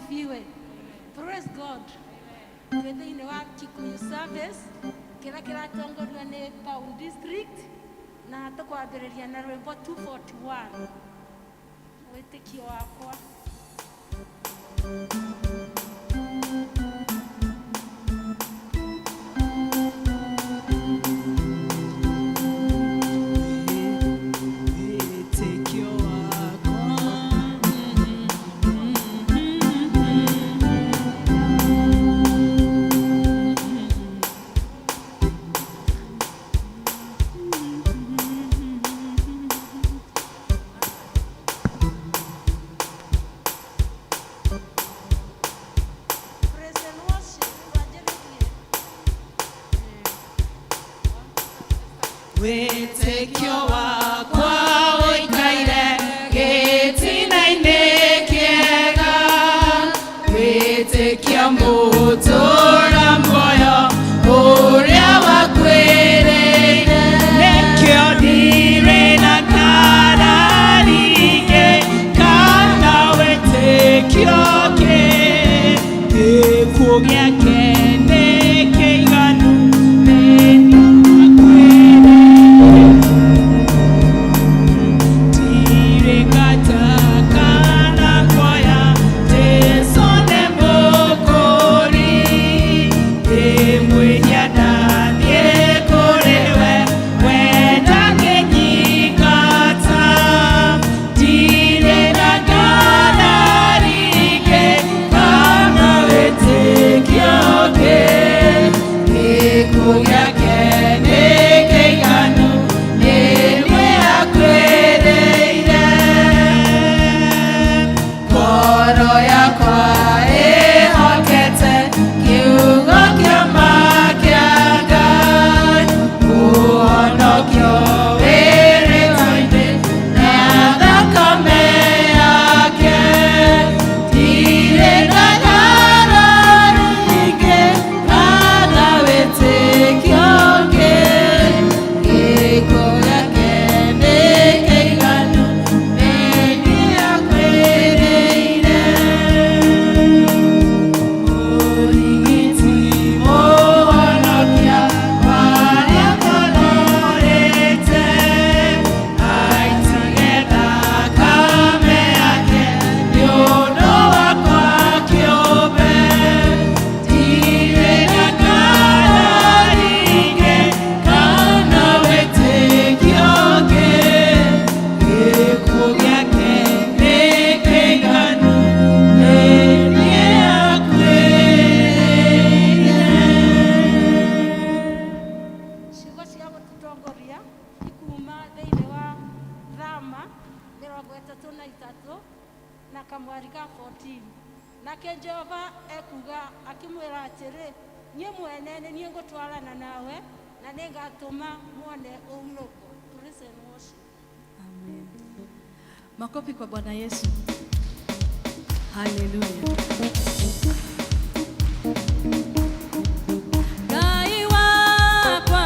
asifiwe. Praise God. Within our Kikuyu service, kila tongolwa ni Town District na tukwambĩrĩria na rwĩmbo 241. Wĩtĩkio wakwa. Wĩtĩkio wakwa ũikaire gĩtina-inĩ kĩega, wĩtĩkia mũtũũra muoyo ũrĩa wakwĩrĩire, nĩkĩo ndirĩ na kararinge kana wĩtĩkio gĩkuũ gĩake nĩ kĩiganu. Makofi kwa Bwana Yesu. Hallelujah. Gai wakwa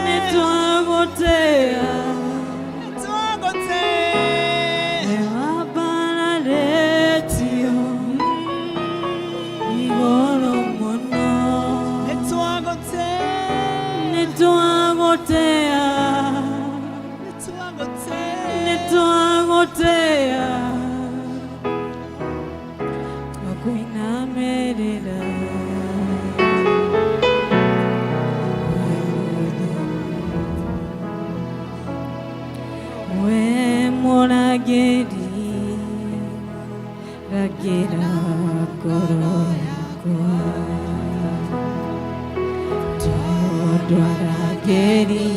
Netwa nitwagotea twakwinamirira we muragiri ragira ngoro yakwa todwarageri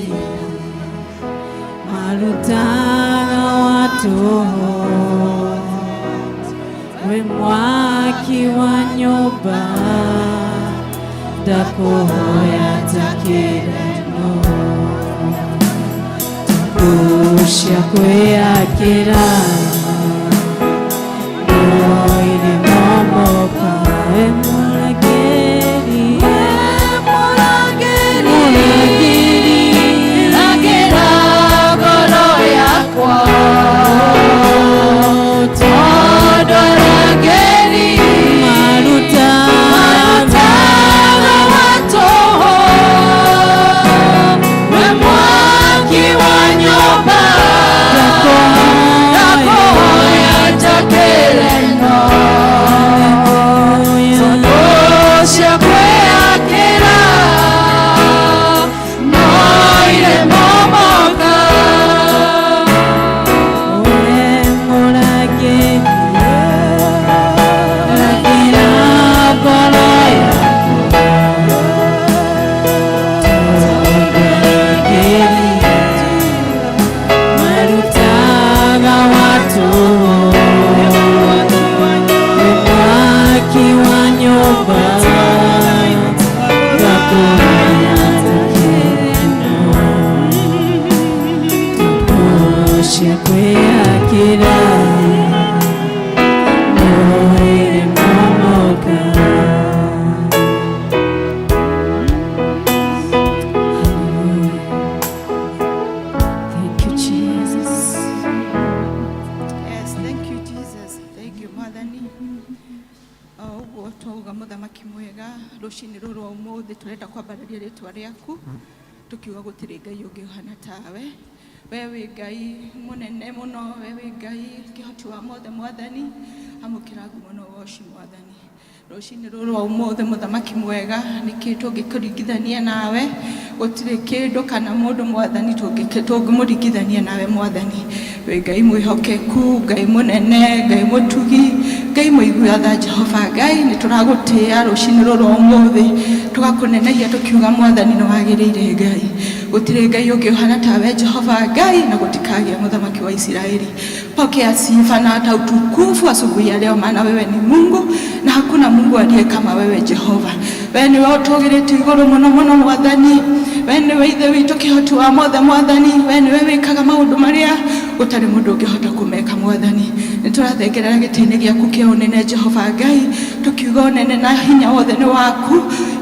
marutana watu we mwaki wa nyumba ndakuhoya takirano takusha kweyakira noire momoka we murageri agera ngoro yakwa todwarageri marutana watu we mwaki wa nyumba ndakuhoya takirano takusha kweyakira noire momoka we murageri ragira ngoro marutaga watu waki wa nyumba ndakuhoya takirano takusha kweyakira noire momoka. Thank you, Jesus. Yes, thank you, Jesus. Thank you, Mwathani. Ũguo twauga mũthamaki mwega rũcinĩ rũrũ rwa ũmũthĩ tũrenda kwambararia rĩtwa rĩaku tukiuga gũtirĩ Ngai ũngĩ ũhana tawe. We wĩ Ngai mũnene mũno, we wĩ Ngai kĩhoti wa mothe Mwathani, amũkĩra ngumo na ũgooci Mwathani. Rũcinĩ rũrũ rwa ũmũthĩ mũthamaki mwega nĩkĩ tũngĩkũringithania nawe, gũtirĩ kĩndũ kana mũndũ Mwathani tũngĩmũringithania nawe Mwathani. Wĩ Ngai mwĩhokeku, Ngai mũnene, Ngai mũtugi, Ngai mũiguatha Jehova Ngai, nĩtũragũtĩĩa rũcinĩ rũrũ rwa ũmũthĩ tũgakũnenegia tukiuga Mwathani nĩwagĩrĩire Ngai. Gũtirĩ Ngai ũngĩ ũhana tawe Jehova Ngai, na gũtikagĩa mũthamaki wa Israeli. Pokea sifa na hata utukufu asubuhi ya leo, maana wewe ni Mungu na hakuna Mungu aliye kama wewe Jehova. Wewe ni ũtũgĩrĩte igũrũ mũno mũno Mwathani. Wewe nĩwe ithe witũ kĩhoti wa mothe Mwathani. Wewe nĩwe wĩkaga maũndũ marĩa gũtarĩ mũndũ ũngĩhota kũmeka Mwathani. Nĩtũrathengerera gĩtĩ-inĩ gĩaku kĩa ũnene Jehova Ngai, tukiuga ũnene na hinya wothe nĩ waku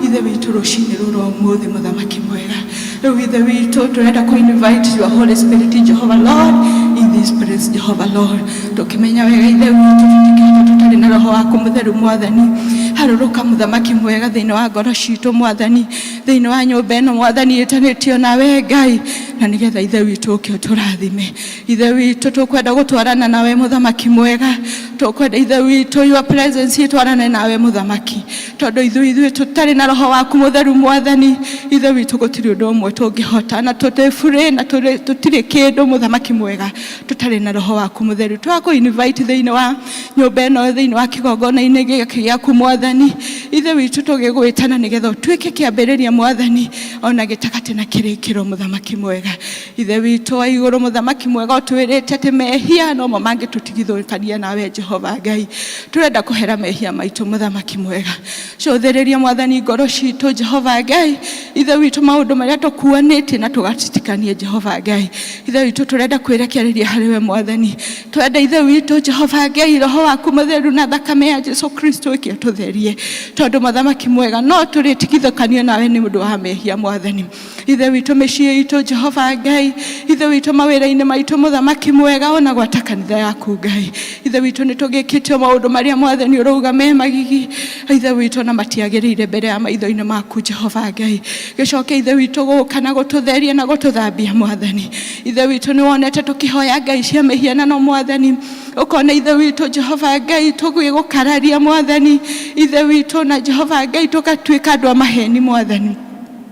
ithe witũ rũcinĩ rũrũ rwa ũmũthĩ mũthamaki mwega. Rĩu ithe witũ tũrenda kũ-invite your Holy Spirit Jehovah Lord in this place Jehovah Lord. Tukimenya wega ithe witũ tũtikĩhota tũtarĩ na roho waku mũtheru Mwathani. Harũrũka mũthamaki mwega thĩinĩ wa ngoro citũ Mwathani, thĩinĩ wa nyũmba ĩno Mwathani ĩtanĩtio nawe Ngai, na nĩgetha ithe witũ ũke ũtũrathime. Ithe witũ tũkwenda gũtwarana nawe mũthamaki mwega, tũkwenda ithe witũ your presence ĩtwarane nawe mũthamaki, tondũ ithuĩ tũtarĩ na roho waku mũtheru Mwathani, ithe witũ gũtirĩ ũndũ ũmwe tũngĩhota, na tũtĩ free na tũtirĩ kĩndũ mũthamaki mwega tũtarĩ na roho waku mũtheru. Twakũ-invite thĩinĩ wa nyũmba ĩno, thĩinĩ wa kĩgongona-inĩ gĩkĩ gĩaku Mwathani, ithe witũ tũgĩgwĩtana nĩgetha ũtuĩke kĩambĩrĩria Mwathani, ona gĩtagatĩ na kĩrĩkĩro mũthamaki mwega. Ithe witũ wa igũrũ mũthamaki mwega, ũtwĩrĩte atĩ mehia no mo mangĩtũtigithũkania nawe Jehova Ngai. Tũrenda kũhera mehia maitũ mũthamaki mwega. Cũthĩrĩria Mwathani ngoro citũ Jehova Ngai, ithe witũ maũndũ marĩa tũkuanĩtie na tũgatitikanie Jehova Ngai. Ithe witũ tũrenda kwĩrekereria harĩ we Mwathani. Twenda ithe witũ Jehova Ngai roho waku mũtheru na thakame ya Jesu Kristo ĩkĩtũtherie. tugerie tondu muthamaki mwega no turitigithũkanio nawe nĩ ũndũ wa mehia Mwathani. Ithe witũ mĩciĩ itũ Jehova Ngai, ithe witũ mawĩra-inĩ maitũ muthamaki mwega ona gwata kanitha yaku Ngai. Ithe witũ nĩ tũgĩkĩte maũndũ marĩa Mwathani ũrauga me magigi ithe witũ na matiagĩrĩire mbere ya maitho-inĩ maku Jehova Ngai. Gĩcoke ithe witũ gũka na gũtũtheria na gũtũthambia Mwathani. Ithe witũ nĩ wonete tũkĩhoya ngai cia mĩhianano Mwathani, ukona ithe witũ Jehova Ngai tũgĩgũkararia Mwathani. Ithe witũ na Jehova Ngai tũgatuĩka andũ a maheni Mwathani.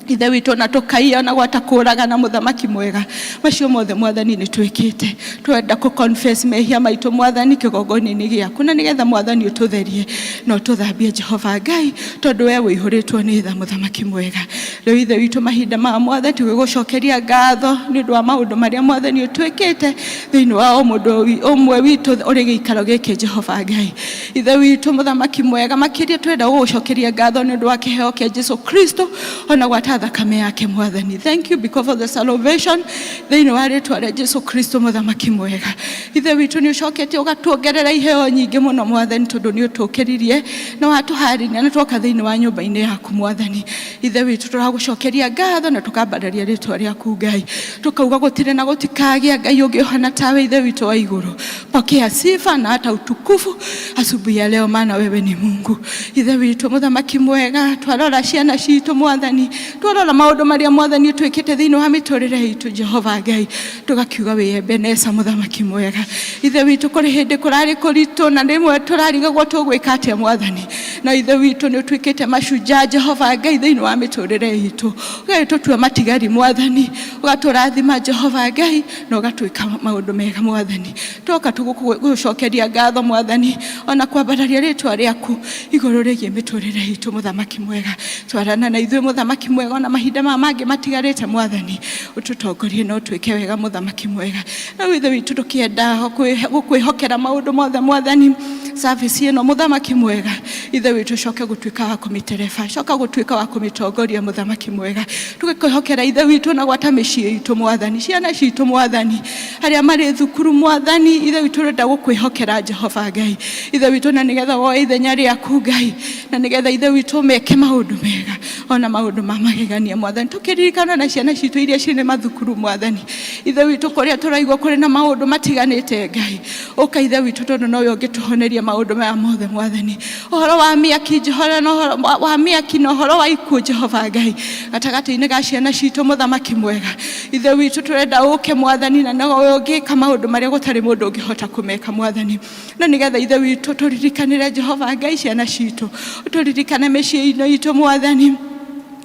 Ithe witũ na tũkaiya na gwata kũragana muthamaki mwega. Macio mothe Mwathani nĩ twĩkĩte. Twenda confess mehia maitũ Mwathani kĩgongona-inĩ gĩaku na nĩgetha Mwathani ũtũtherie na ũtũthambie Jehova Ngai tondũ we wĩihũrĩtwo nĩ tha muthamaki mwega. Rĩu ithe witũ mahinda ma Mwathani tũgĩgũcokeria ngatho nĩ ũndũ wa maũndũ marĩa Mwathani ũtwĩkĩte thĩinĩ wa o mũndũ ũmwe witũ ũrĩ gĩikaro gĩkĩ Jehova Ngai. Ithe witũ muthamaki mwega makĩria twenda gũgũcokeria ngatho nĩ ũndũ wa kĩheo kĩa Jesu Kristo ona gwata thakame yake Mwathani. Thank you because of the salvation thĩinĩ wa rĩtwa rĩa Jesu Kristo muthamaki mwega. Ithe witũ nĩ ũcokete ũgatuongerera iheo nyingĩ mũno Mwathani tondũ nĩ ũtũkĩririe na watũharĩria na twoka thĩinĩ wa nyũmba-inĩ yaku Mwathani. Ithe witũ tũragũcokeria ngatho na tũkambarĩria rĩtwa rĩaku Ngai. Tukauga gũtirĩ na gũtikagĩa Ngai ũngĩ ũhana tawe ithe witũ wa igũrũ. Pokea sifa na hata utukufu asubuhi ya leo maana wewe ni Mungu. Ithe witũ muthamaki mwega twarora ciana citũ Mwathani, twarora maũndũ marĩa Mwathani ũtwĩkĩte thĩinĩ wa mĩtũrĩre itũ Jehova Ngai, tugakiuga we Ebeneza muthamaki mwega. Ithe witũ kũrĩ hĩndĩ kũrarĩ kũritũ na rĩmwe tũrarigagwo tũgwĩka atĩa Mwathani, na ithe witũ nĩ ũtwĩkĩte macunjaa Jehova Ngai thĩinĩ wa mĩtũrĩre itũ. Ũgatũtua matigari Mwathani, ũgatũrathima Jehova Ngai na ũgatwĩka maũndũ mega Mwathani. Twoka tũgũcokeria ngatho Mwathani ona kwambararia rĩtwa rĩaku igũrũ rĩgiĩ mĩtũrĩre itũ muthamaki mwega. Twarana na ithuĩ muthamaki mwega na mahinda mangĩ matigarĩte Mwathani, ũtũtongorie na ũtwĩke wega muthamaki mwega. Na ithe witũ tũkĩenda gũkwĩhokera maũndũ mothe Mwathani service ĩno muthamaki mwega. Ithe witũ coka gũtuĩka wa kũmĩtereba, coka gũtuĩka wa kũmĩtongoria muthamaki mwega. Tũgĩkwĩhokera ithe witũ na gwata mĩciĩ itũ Mwathani, ciana citũ Mwathani, arĩa marĩ thukuru Mwathani. Ithe witũ renda gũkwĩhokera Jehova Ngai. Ithe witũ na nĩgetha woe ithenya rĩaku Ngai na nĩgetha ithe witũ meke maũndũ mega ona maũndũ ma magegania Mwathani. Tũkĩririkana na ciana citũ iria cirĩ mathukuru Mwathani. Ithe witũ kũrĩa tũraigua kũrĩ na maũndũ matiganĩte Ngai, ũka ithe witũ tondũ nowe ũngĩtũhoneria maũndũ maya mothe Mwathani. Ũhoro wa mĩaki Jehova na ũhoro wa mĩaki na ũhoro wa ikuũ Jehova Ngai gatagatĩ-inĩ ga ciana citũ muthamaki mwega. Ithe witũ tũrenda ũke Mwathani na nowe ũngĩka maũndũ marĩa gũtarĩ mũndũ ũngĩhota kũmeka Mwathani. Na nĩgetha ithe witũ tũririkanĩre Jehova Ngai ciana citũ, tũririkane mĩciĩ-inĩ itũ Mwathani.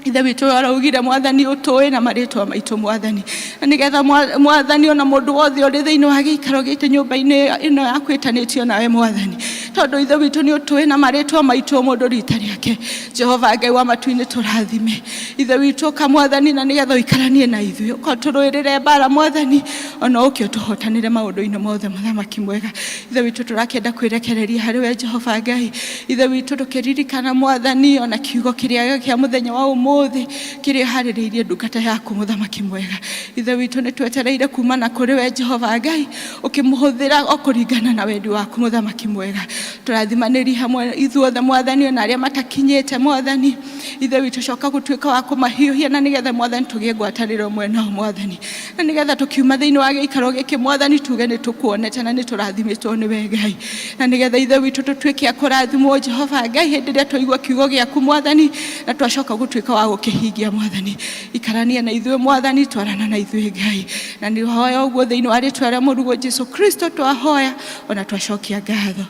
Ithe witũ araugire Mwathani ũtũĩ na marĩtwa maitũ Mwathani. Na nĩgetha Mwathani ona mũndũ wothe ũrĩ thĩinĩ wa gĩikaro gĩtĩ nyũmba-inĩ ĩno yaku ĩtanĩtio nawe Mwathani, tondũ ithe witũ nĩ ũtũĩ na marĩtwa maitũ mũndũ rita rĩake. Jehova Ngai wa matu-inĩ tũrathime ithe witũ ka Mwathani na nĩgetha ũikaranie na ithuĩ, ũkatũrũĩrĩre mbara Mwathani ona ũke ũtũhotanĩre maũndũ-inĩ mothe muthamaki mwega. Ithe witũ tũrakĩenda kwĩrekereria harĩ we Jehova Ngai. Ithe witũ tũkĩririkana Mwathani ona kiugo kĩrĩa kĩa mũthenya wa ũmũthĩ kĩrĩa harĩrĩirie ndungata yaku muthamaki mwega. Ithe witũ nĩ twetereire kuma na kũrĩ we Jehova Ngai ũkĩmũhũthĩra okũringana na wendi waku muthamaki mwega. Tũrathimanĩri hamwe ithuothe Mwathani ona arĩa matakinyĩte Mwathani. Ithe witũ coka gũtuĩka wa kũmahiũhia na nĩgetha Mwathani tũgĩe ngwatanĩro mwena wa Mwathani, na nĩgetha tũkiuma thĩinĩ wa gĩikaro gĩkĩ Mwathani tuge nĩ tũkuonete na nĩ tũrathimĩtwo nĩ we Ngai, na nĩgetha ithe witũ tũtuĩke a kũrathimwo Jehova Ngai hĩndĩ ĩrĩa twaigua kiugo gĩaku Mwathani na twacoka gũtuĩka wa gũkĩhingia Mwathani. Ikarania na ithuĩ Mwathani, twarana na ithuĩ Ngai, na nĩ hoya ũguo thĩinĩ wa rĩtwa rĩa mũrugo Jesu Kristo twahoya ona twacokia ngatho.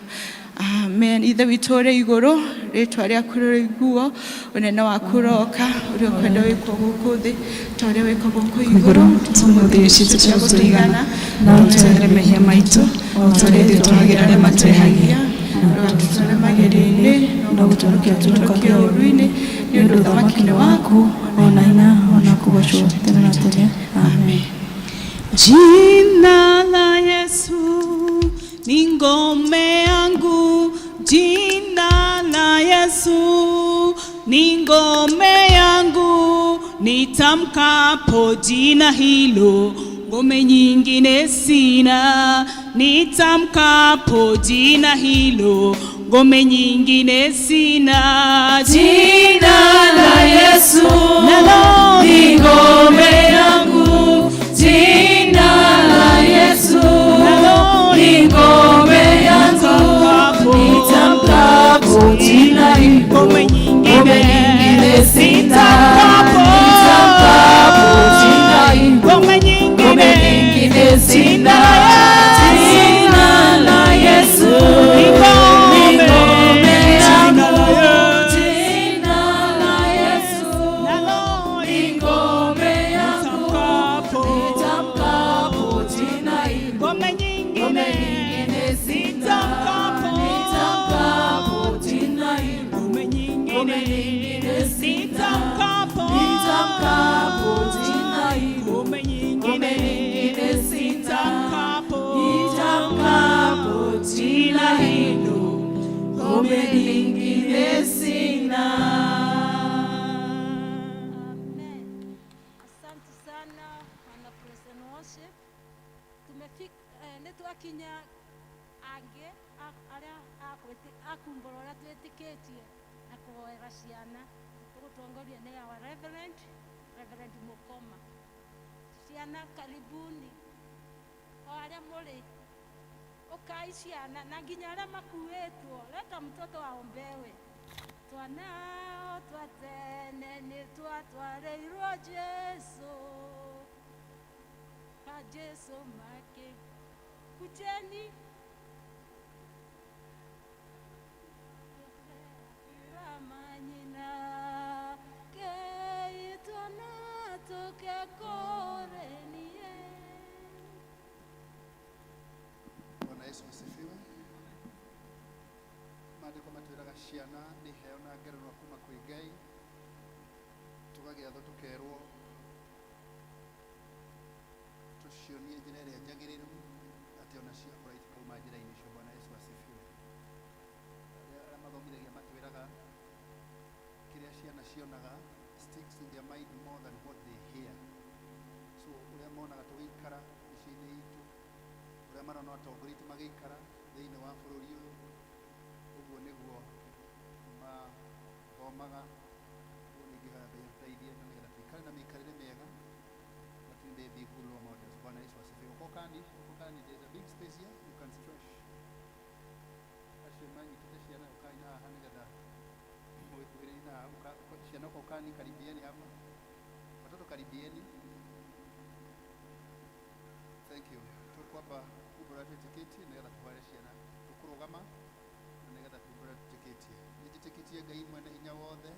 Amen. Ithe witũ ũrĩ igũrũ, rĩtwa rĩaku rĩrĩ iguo, ũnene waku ũroka, ũrĩa ũkwenda wĩkwo gũkũ thĩ ta ũrĩa wĩkwo gũkũ igũrũ. Tũmũthĩ citũ cia gũtũigana na ũtũhere mehia maitũ o ta ũrĩa ithuĩ twagĩra arĩa matwehagia, na ũtũtware magerio-inĩ na ũtũhonokie tũtũrokia ũũru-inĩ nĩ ũndũ ũthamaki-inĩ waku ona ina ona kũgocwo tene na tene. Amen. Jina la Yesu ni ngome yangu, jina la Yesu ni ngome yangu, nitamkapo jina hilo ngome nyingine sina, nitamkapo jina hilo ngome nyingine sina. Jina la Yesu nalo ni ngome yangu. Jina la Yesu nalo ni ngome yangu. Nitamkapo jina hilo, ngome nyingine sitapo. Nitamkapo jina hilo, ngome nyingine sina. Jina la Yesu ni ngome yangu. Jina la Yesu nalo ni ngome yangu. Nitamkapo jina hilo, ngome nyingine sitapo. Nitamkapo jina hilo, ngome nyingine sitapo. Nitamkapo jina hilo, ngome nyingine sitapo. Nitamkapo jina hilo, ngome nyingine sina. Amen. Asante sana wana praise and worship. Tumefika netwakinya ange aria akumbora twetiketie na kuhoera ciana tugutongoria ni our Reverend Mukoma. Ciana karibuni o aria muri ukai ciana na nginya aria makuitwo leta mtoto aombewe. Twanao twatene ni twatwareirwo Jesu pa Jesu make kujeni ramanyina keitona tukekorenie. Bwana Yesu asifiwe. Maandiko matwiraga ciana ni heo na ngerenwa kuma kwĩ Ngai, tũgagĩathwo tũkerwo tucionie njĩra ĩrĩa njagĩrĩru atĩ ona ciakũra itikauma njĩra-inĩ icio. Bwana Yesu asifiwe. Arĩa mathomithagia matwĩraga kĩrĩa ciana cionaga sticks in their mind more than what they hear. So ũrĩa monaga tũgĩikara mĩciĩ-inĩ itũ, ũrĩa marona atongoria aitũ magĩikara thĩinĩ wa bũrũri ũyũ, ũguo nĩguo mathomaga. Ũguo nĩingĩhoya Ngai atũteithie na nĩgetha tũikare na mĩikarĩre mĩega na tuinde thigurwo maũndũ. Bwana Yesu asifiwe. Ukokani there is a big space here, you can stretch. Acio manyitĩte ciana ũkai na haha nĩgetha mwĩkuhĩrĩrie na ciana ukokani, karibieni hapa. Watoto karibieni. Thank you. Tukwamba kubura twĩtĩkĩtie nĩgetha tũhoere ciana tũkũrũgama na nĩgetha kubura twĩtĩkĩtie. Nĩnjĩtĩkĩtie Ngai mwene hinya wothe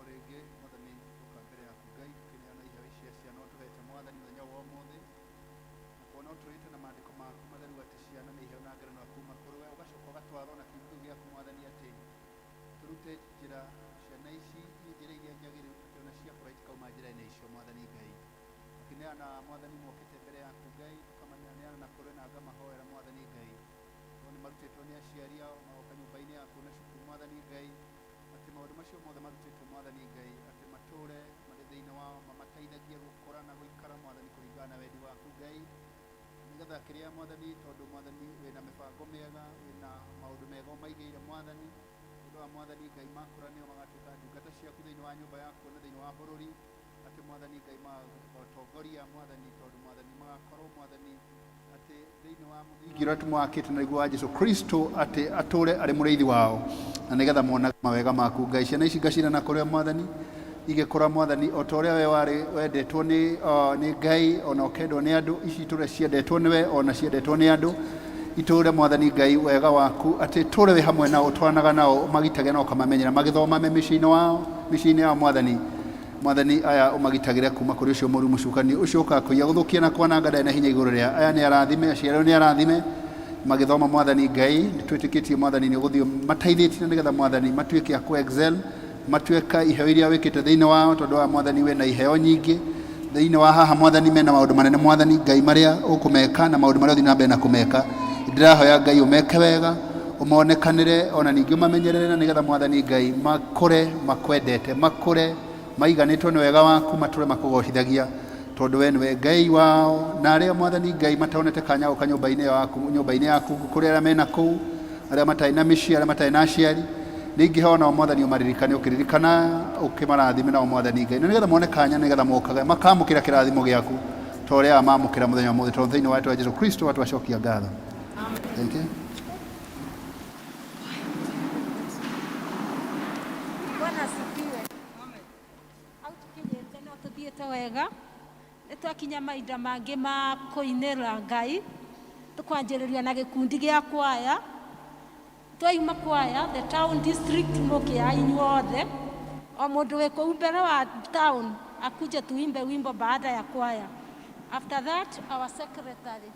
rĩngĩ. Mwathani ũka mbere yaku Ngai, tũkĩneana iheo ici ciana ũtũhete Mwathani mũthenya wa ũmũthĩ, na kuona ũtũrĩte na maandĩko maku matheru atĩ ciana nĩ iheo na ngerenwa kuuma kũrĩ we, ũgacoka ũgatwarwo na kiugo kĩu gĩaku Mwathani atĩ tũrute njĩra ciana ici njĩra iria njagĩrĩru atĩ ona ciakũra itikauma njĩra-inĩ icio. Mwathani Ngai, tũkĩneana Mwathani mokĩte mbere yaku Ngai, tũkamaneana na kũrĩ na ngamahoera Mwathani Ngai, tondũ nĩ marutĩtwo nĩ aciari ao magoka nyũmba-inĩ yaku na cukuru Mwathani Ngai, atĩ maũndũ macio mothe marutĩtwo Mwathani Ngai atĩ matũre marĩ thĩinĩ wao, mamateithagie gũkũra na gũikara Mwathani kũringana na wendi waku Ngai, nĩgetha kĩrĩa Mwathani, tondũ Mwathani wĩna mĩbango mĩega, wĩna maũndũ mega ũmaigĩire Mwathani, ũndũ wa Mwathani Ngai makũra nĩo magatuĩka ndungata ciaku thĩinĩ wa nyũmba yaku na thĩinĩ wa bũrũri, atĩ Mwathani Ngai magatongoria Mwathani, tondũ Mwathani magakorwo Mwathani atĩ thĩinĩ wa mũthingi ũrĩa tũmwakĩte na igũrũ wa Jesũ Kristo atĩ atũre arĩ mũrĩithi wao, na nĩgetha monaga mawega maku Ngai. Ciana ici ngacirana kũrĩa Mwathani igĩkũra Mwathani, o ta ũrĩa we warĩ wendetwo nĩ Ngai, ona ũkendwo nĩ andũ, ici itũre ciendetwo nĩ we, ona ciendetwo nĩ andũ, itũre Mwathani Ngai wega waku atĩ tũre we hamwe nao, ũtwaranaga nao, ũmagitage na ũkamamenyera, magĩthoma me mĩciĩ-inĩ wao, mĩciĩ-inĩ ya mwathani aya ũmagitagĩre kuma kũrĩ ũcio mũru mũcukani ũcio ũkakũiya gũthũkia na kwananga ndarĩ na hinya igũrũ rĩa aya nĩ arathime aciarĩrwo nĩ arathime magĩthoma mwathani Ngai twĩtĩkĩtie mwathani nĩ ũgũthiĩ mateithĩtie nĩgetha mwathani matuĩke a excel matuĩka iheo iria wĩkĩte thĩinĩ wao tondũ wa mwathani wĩna iheo nyingĩ thĩinĩ wa haha mwathani mena maũndũ manene mwathani Ngai marĩa ũkũmeka na maũndũ marĩa ũthiĩ na mbere na kũmeka ndĩrahoya Ngai ũmeke wega ũmonekanĩre ona ningĩ ũmamenyerere na nĩgetha mwathani Ngai makũre makwendete makũre maiganĩtwo nĩ wega waku matũre makũgocithagia tondũ we nĩwe Ngai wao na arĩa mwathani Ngai mataonete kanya gũka nyũmba-inĩ yaku kũrĩ arĩa mena kũu arĩa matarĩ na mĩciĩ arĩa matarĩ na aciari ningĩ hona mwathani ũmaririkane ũkĩririkana ũkĩmarathime nao mwathani Ngai na nĩgetha mone kanya nĩgetha mokaga makamũkĩra kĩrathimo gĩaku ta ũrĩa mamũkĩra mũthenya mũthĩ tondũ thĩinĩ wa Jesũ Kristo watu wacokia ngatho. Thank you. Bwana asifiwe. Amen. Au tukinyete no tuthiĩte wega nĩ twakinya mahinda mangĩ ma kũinĩra Ngai tũkwanjĩrĩria na gĩkundi gĩa kwaya twaima kwaya the town district mũkĩa inyuothe o mũndũ wĩ kũu mbere wa town akuje tuimbe wimbo baada ya kwaya. After that our secretary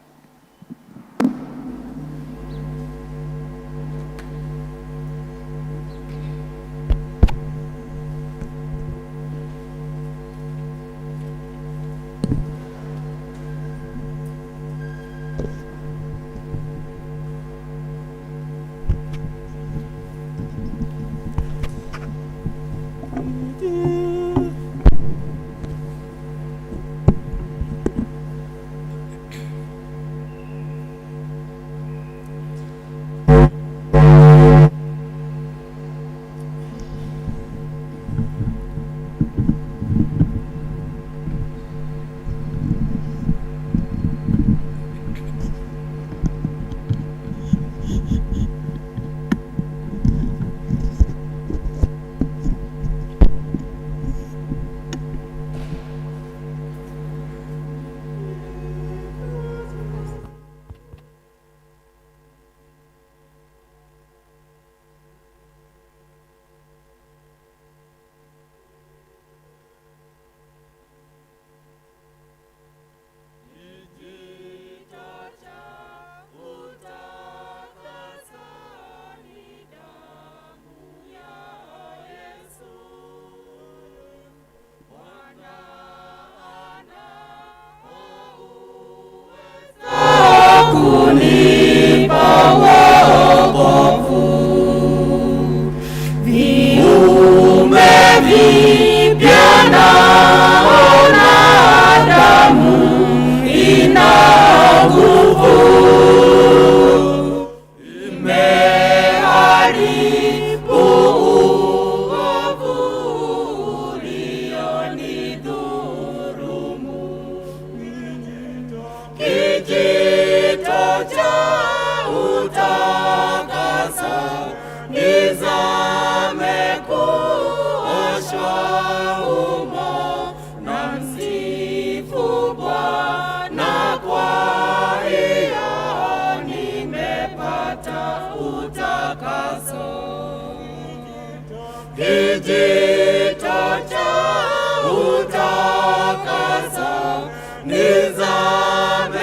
Nizame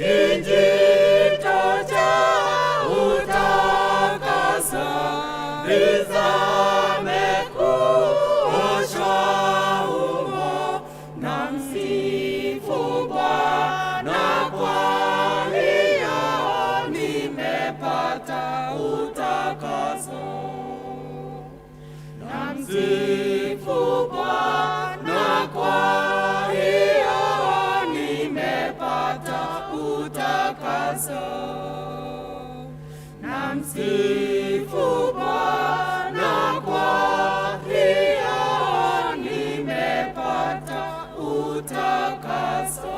kijito cha utakaso, nizame kuoshwa humo, na msifu Bwana, kwa hiyo nimepata utakaso. Na msifu Bwana, kwa hiyo nimepata utakaso. Na msifu Bwana, kwa hiyo nimepata utakaso.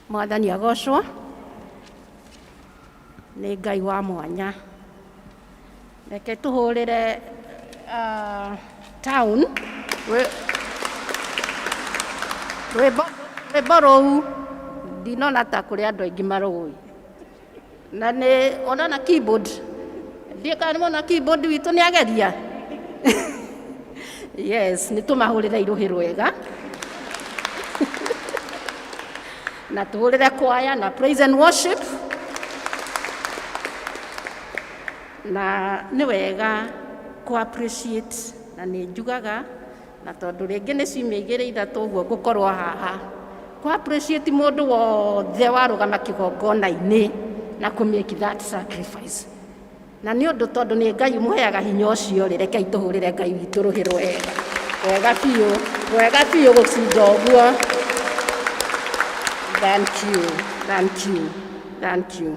Mwathani agocwo nĩ Ngai wa mwanya. Reke tũhũrĩre town rwĩmbo rũu ndinona ta kũrĩ andũ aingĩ marũĩ na nĩ ona na keyboard ndiĩ kana nĩmona keyboard witũ nĩ ageria yes nĩ tũmahũrĩre irũhĩ rwega na tũhũrĩre kwaya na praise and worship na nĩ wega ku appreciate na nĩ njugaga na tondũ rĩngĩ nĩ ciumia 2-3 ũguo ngũkorwo haha ku appreciate mũndũ wothe warũgama kĩgongona-inĩ na ku make that sacrifice na nĩ ũndũ tondũ nĩ Ngai mũheaga hinya ũcio rĩ rekei tũhũrĩre Ngai witũ rũhĩ rwega wega biũ gũcinda ũguo. Thank you.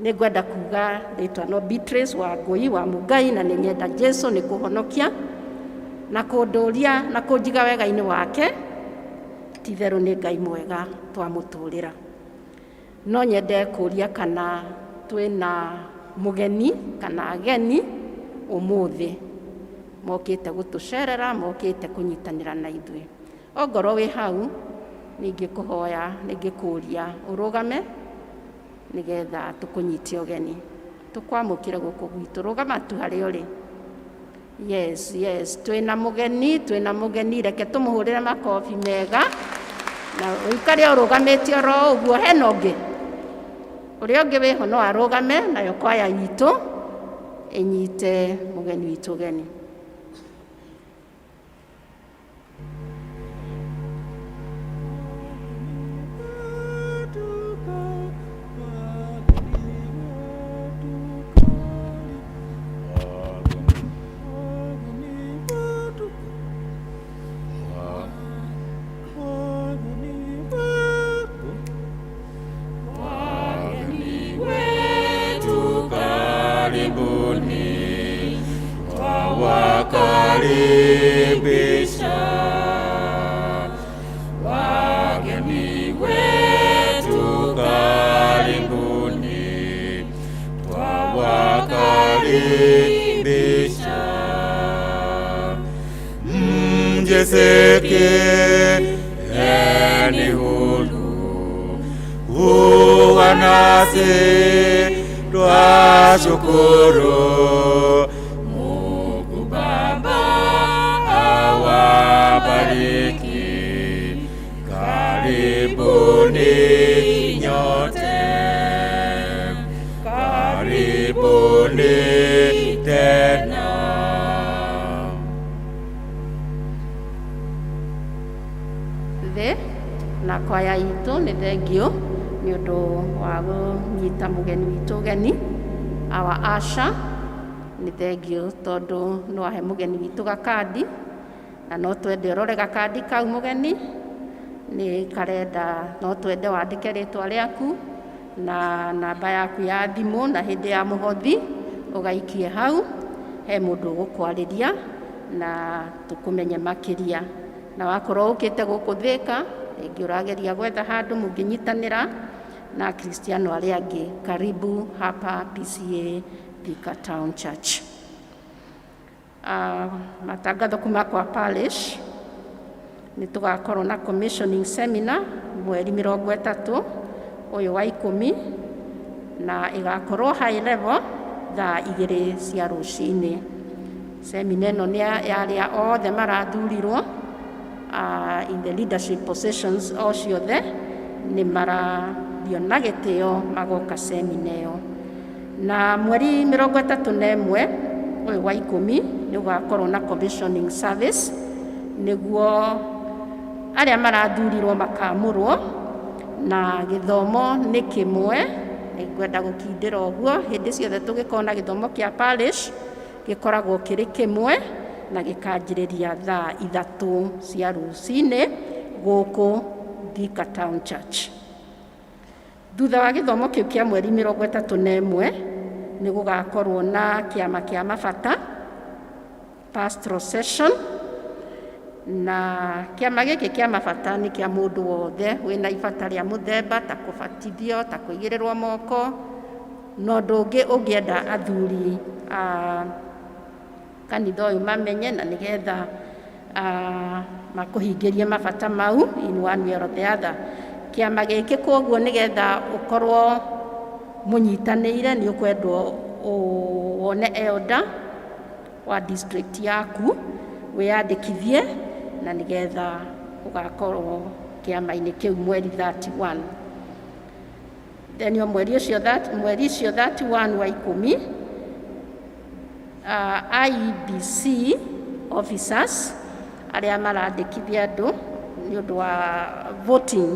Nĩ ngwenda kuga rĩtwa no Beatrice wa Ngũi wa Mũngai na nĩ nyenda Jesu nĩ kũhonokia na kũndũria na kũnjiga wega-inĩ wake ti therũ nĩ Ngai mwega twamũtũrĩra. No nyende kũria kana twĩna mũgeni kana ageni ũmũthĩ mokĩte gũtũcerera mokĩte kũnyitanĩra na ithuĩ. Ongorwo wĩ hau ningĩkũhoya ningĩkũria ũrũgame nigetha tũkũnyitie ũgeni tũkwamũkĩre gũkũ gwitũ. Rũgama tu harĩa ũrĩ. Yes twĩna mũgeni reke tũmũhũrĩre makobi mega na ũikare ũrũgamĩte oro ũguo. Hena ũngĩ ũrĩa ũngĩ wĩho no arũgame nayo kwaya witũ ĩnyite mũgeni witũ ũgeni. Na kwaya itũ nĩ thengio nĩ ũndũ wa kũnyita mũgeni witũ ũgeni. Our Asha nĩ thengio tondũ no ahe mũgeni witũ gakandi na no twende ũrore gakandi kau mũgeni nĩ karenda no twende wandĩke rĩtwa rĩaku na namba yaku ya thimũ na hĩndĩ ya mũhothi ũgaikie hau he mũndũ ũgũkwarĩria na tũkũmenye makĩria. Na wakorwo ũkĩte gũkũ Thika rĩngĩ ũrageria gwetha handũ mũngĩnyitanĩra na Akristiano arĩa angĩ, karibu hapa PCEA Thika Town Church. Matangatho kuma kwa parish nĩ tũgakorwo na commissioning seminar mweri 30 ũyũ wa 10 na ĩgakorwo high level thaa 2 cia rũcinĩ. Seminar ĩno nĩ ya arĩa othe marathurirwo in the leadership positions o ciothe nĩ marathio na gĩtĩo magoka seminar ĩyo. Na mweri 31 ũyũ wa 10 nĩ ũgakorwo na commissioning service nĩguo arĩa marathurirwo makamũrwo na gĩthomo nĩ kĩmwe. Nĩngwenda gũkindĩra ũguo hĩndĩ ciothe tũgĩkorwo gĩthomo kĩa parish gĩkoragwo kĩrĩ kĩmwe na gĩkanjĩrĩria thaa 3 cia rũcinĩ gũkũ Thika Town Church. Thutha wa gĩthomo kĩu kĩa mweri 31 nĩ gũgakorwo na kĩama kĩa mabata pastoral session, na kĩama gĩkĩ kĩa mabata nĩ kĩa mũndũ wothe wĩna ibata rĩa mũthemba ta kũbatithio ta kũigĩrĩrwo moko na ũndũ ũngĩ ũngĩenda athuri kanitha ũyũ mamenye na nĩgetha makũhingĩrie mabata mau in one way or the other. Kĩama gĩkĩ koguo nĩgetha ũkorwo mũnyitanĩire nĩ ũkwendwo wone elder wa district yaku wĩyandĩkithie na nĩgetha ũgakorwo kĩama-inĩ kĩu mweri 31. Then mweri ũcio 31 wa ikũmi, IEBC officers arĩa marandĩkithia andũ nĩ ũndũ wa voting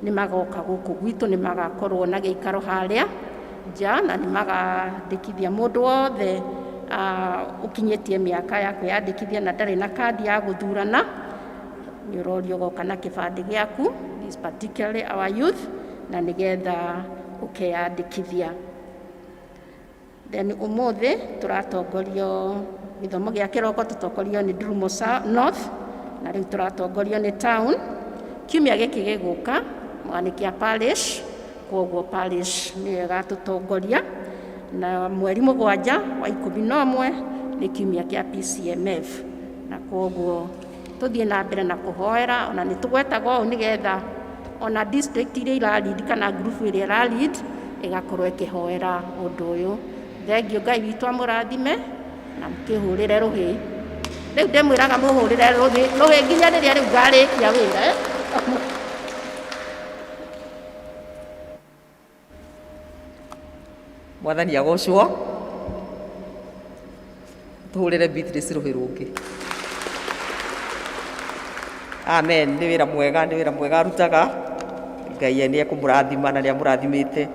nĩ magoka gũkũ gwitũ, nĩ magakorwo na gĩikaro harĩa nja na nĩ magandĩkithia mũndũ wothe ũkinyĩtie mĩaka ya kwĩyandĩkithia na ndarĩ na kandi ya gũthurana, nĩ ũrorio ũgoka na kĩbandĩ gĩaku, this particularly our youth, na nĩgetha ũkeyandĩkithia. Then ũmũthĩ tũratongorio gĩthomo gĩa kĩroko, tũtongorio nĩ Ndurumo North, na rĩu tũratongorio nĩ town. Kiumia gĩkĩ gĩgũka mwanĩke a parish, koguo parish nĩyo ĩgatũtongoria, na mweri 7 wa 11 nĩ kiumia kĩa PCMF, na koguo tũthiĩ na mbere na kũhoera, ona nĩ tũgwetaga ũũ nĩgetha ona district iria iralead kana group iria iralead ĩgakorwo ĩkĩhoera ũndũ ũyũ. Thengiũ Ngai witũ amũrathime na mũkĩhũrĩre rũhĩ. Rĩu ndĩmwĩraga mũhũrĩre rũhĩ nginya rĩrĩa rĩu ngarĩkia wĩra. Mwathani agocwo, tuhũrĩre Beatrice rũhĩ rũngĩ. Amen. Nĩ wĩra mwega arutaga. Ngai nĩ ekũmũrathima na nĩ amũrathimĩte.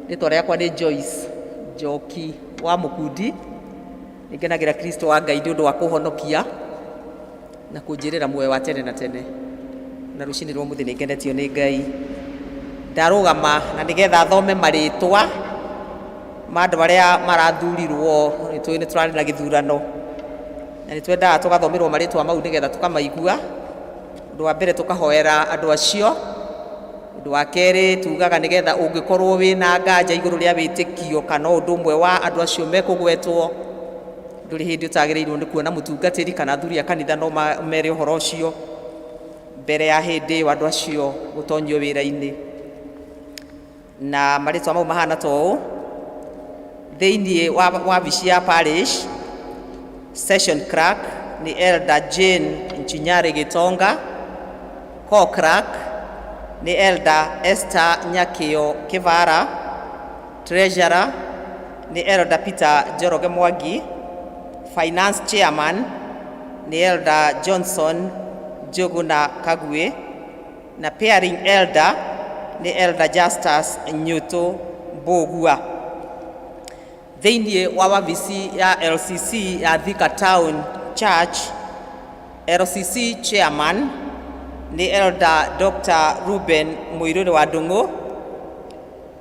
Rĩtwa rĩakwa nĩ Joyce Njoki wa Mũkundi. Nĩngenagĩra Kristo wa Ngai nĩ ũndũ wa kũhonokia na kũnjĩrĩra muoyo wa tene na tene. Na rũcinĩ rwa mũthĩ nĩngenetio nĩ Ngai. Ndarũgama na nĩgetha thome marĩtwa ma andũ arĩa marathurirwo. Nĩ tũrarĩ na gĩthurano na nĩ twendaga tũgathomerwo marĩtwa mau nĩgetha tũkamaigua. Ũndũ wa mbere tũkahoera andũ acio. Ũndũ wa kerĩ tugaga nĩgetha ũngĩkorwo wĩna nganja igũrũ rĩa wĩtĩkio kana ũndũ ũmwe wa andũ acio mekũgwetwo, ndũrĩ hĩndĩ ũtagĩrĩirwo nĩ kuona mũtungatĩri kana athuri a kanitha no mere ũhoro ũcio mbere ya hĩndĩ andũ acio gũtonyio wĩra-inĩ. Na marĩtwa mau mahana ta ũũ: thĩinĩ wa wabici ya parish, session clerk nĩ Elder Jane Nchinyari Gitonga, co-clerk nĩ Elder Esther Nyakĩo Kĩvara, treasurer nĩ Elder Peter Njoroge Mwangi, finance chairman nĩ Elder Johnson Njuguna Kagwe, na pairing elder nĩ Elder Justus Nyuto Mbogua. Thĩinĩ wa wabici ya LCC ya Thika Town Church, LCC chairman nĩ Elder Dr. Ruben Muiruri wa Ndung'u,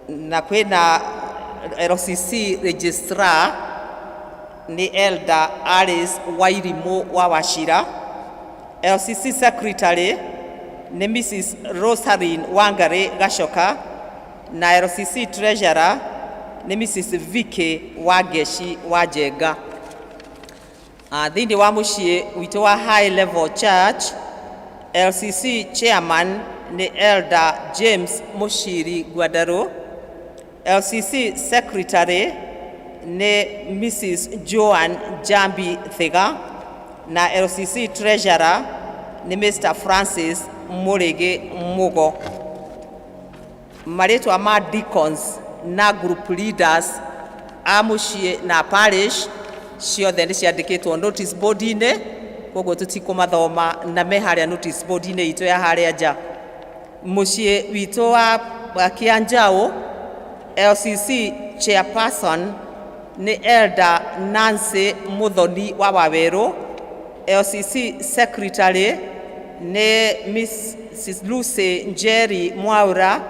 na kwĩna LCC registrar nĩ Elder Alice Wairimu wa Wachira. LCC secretary nĩ Mrs. Rosaline Wangari Gacoka, na LCC treasurer nĩ Mrs. Vicky Wangeci wa Njenga. Thĩinĩ wa mũciĩ witũ wa High Level Church, LCC chairman nĩ Elder James Mushiri Gwandarũ, LCC secretary nĩ Mrs. Joan Jambi Thiga, na LCC treasurer nĩ Mr. Francis Mũrĩgĩ Mũgo. Marĩtwa ma deacons na group leaders a mũciĩ na parish ciothe nĩ ciandĩkĩtwo notice board-inĩ, koguo tũtikũmathoma na me harĩa notice board-inĩ itũ ya harĩa nja. Mũciĩ witũ wa Kĩanjaũ, LCC chairperson nĩ Elder Nancy Muthoni wa Wawerũ, LCC secretary nĩ Mrs. Lucy Njeri Mwaura,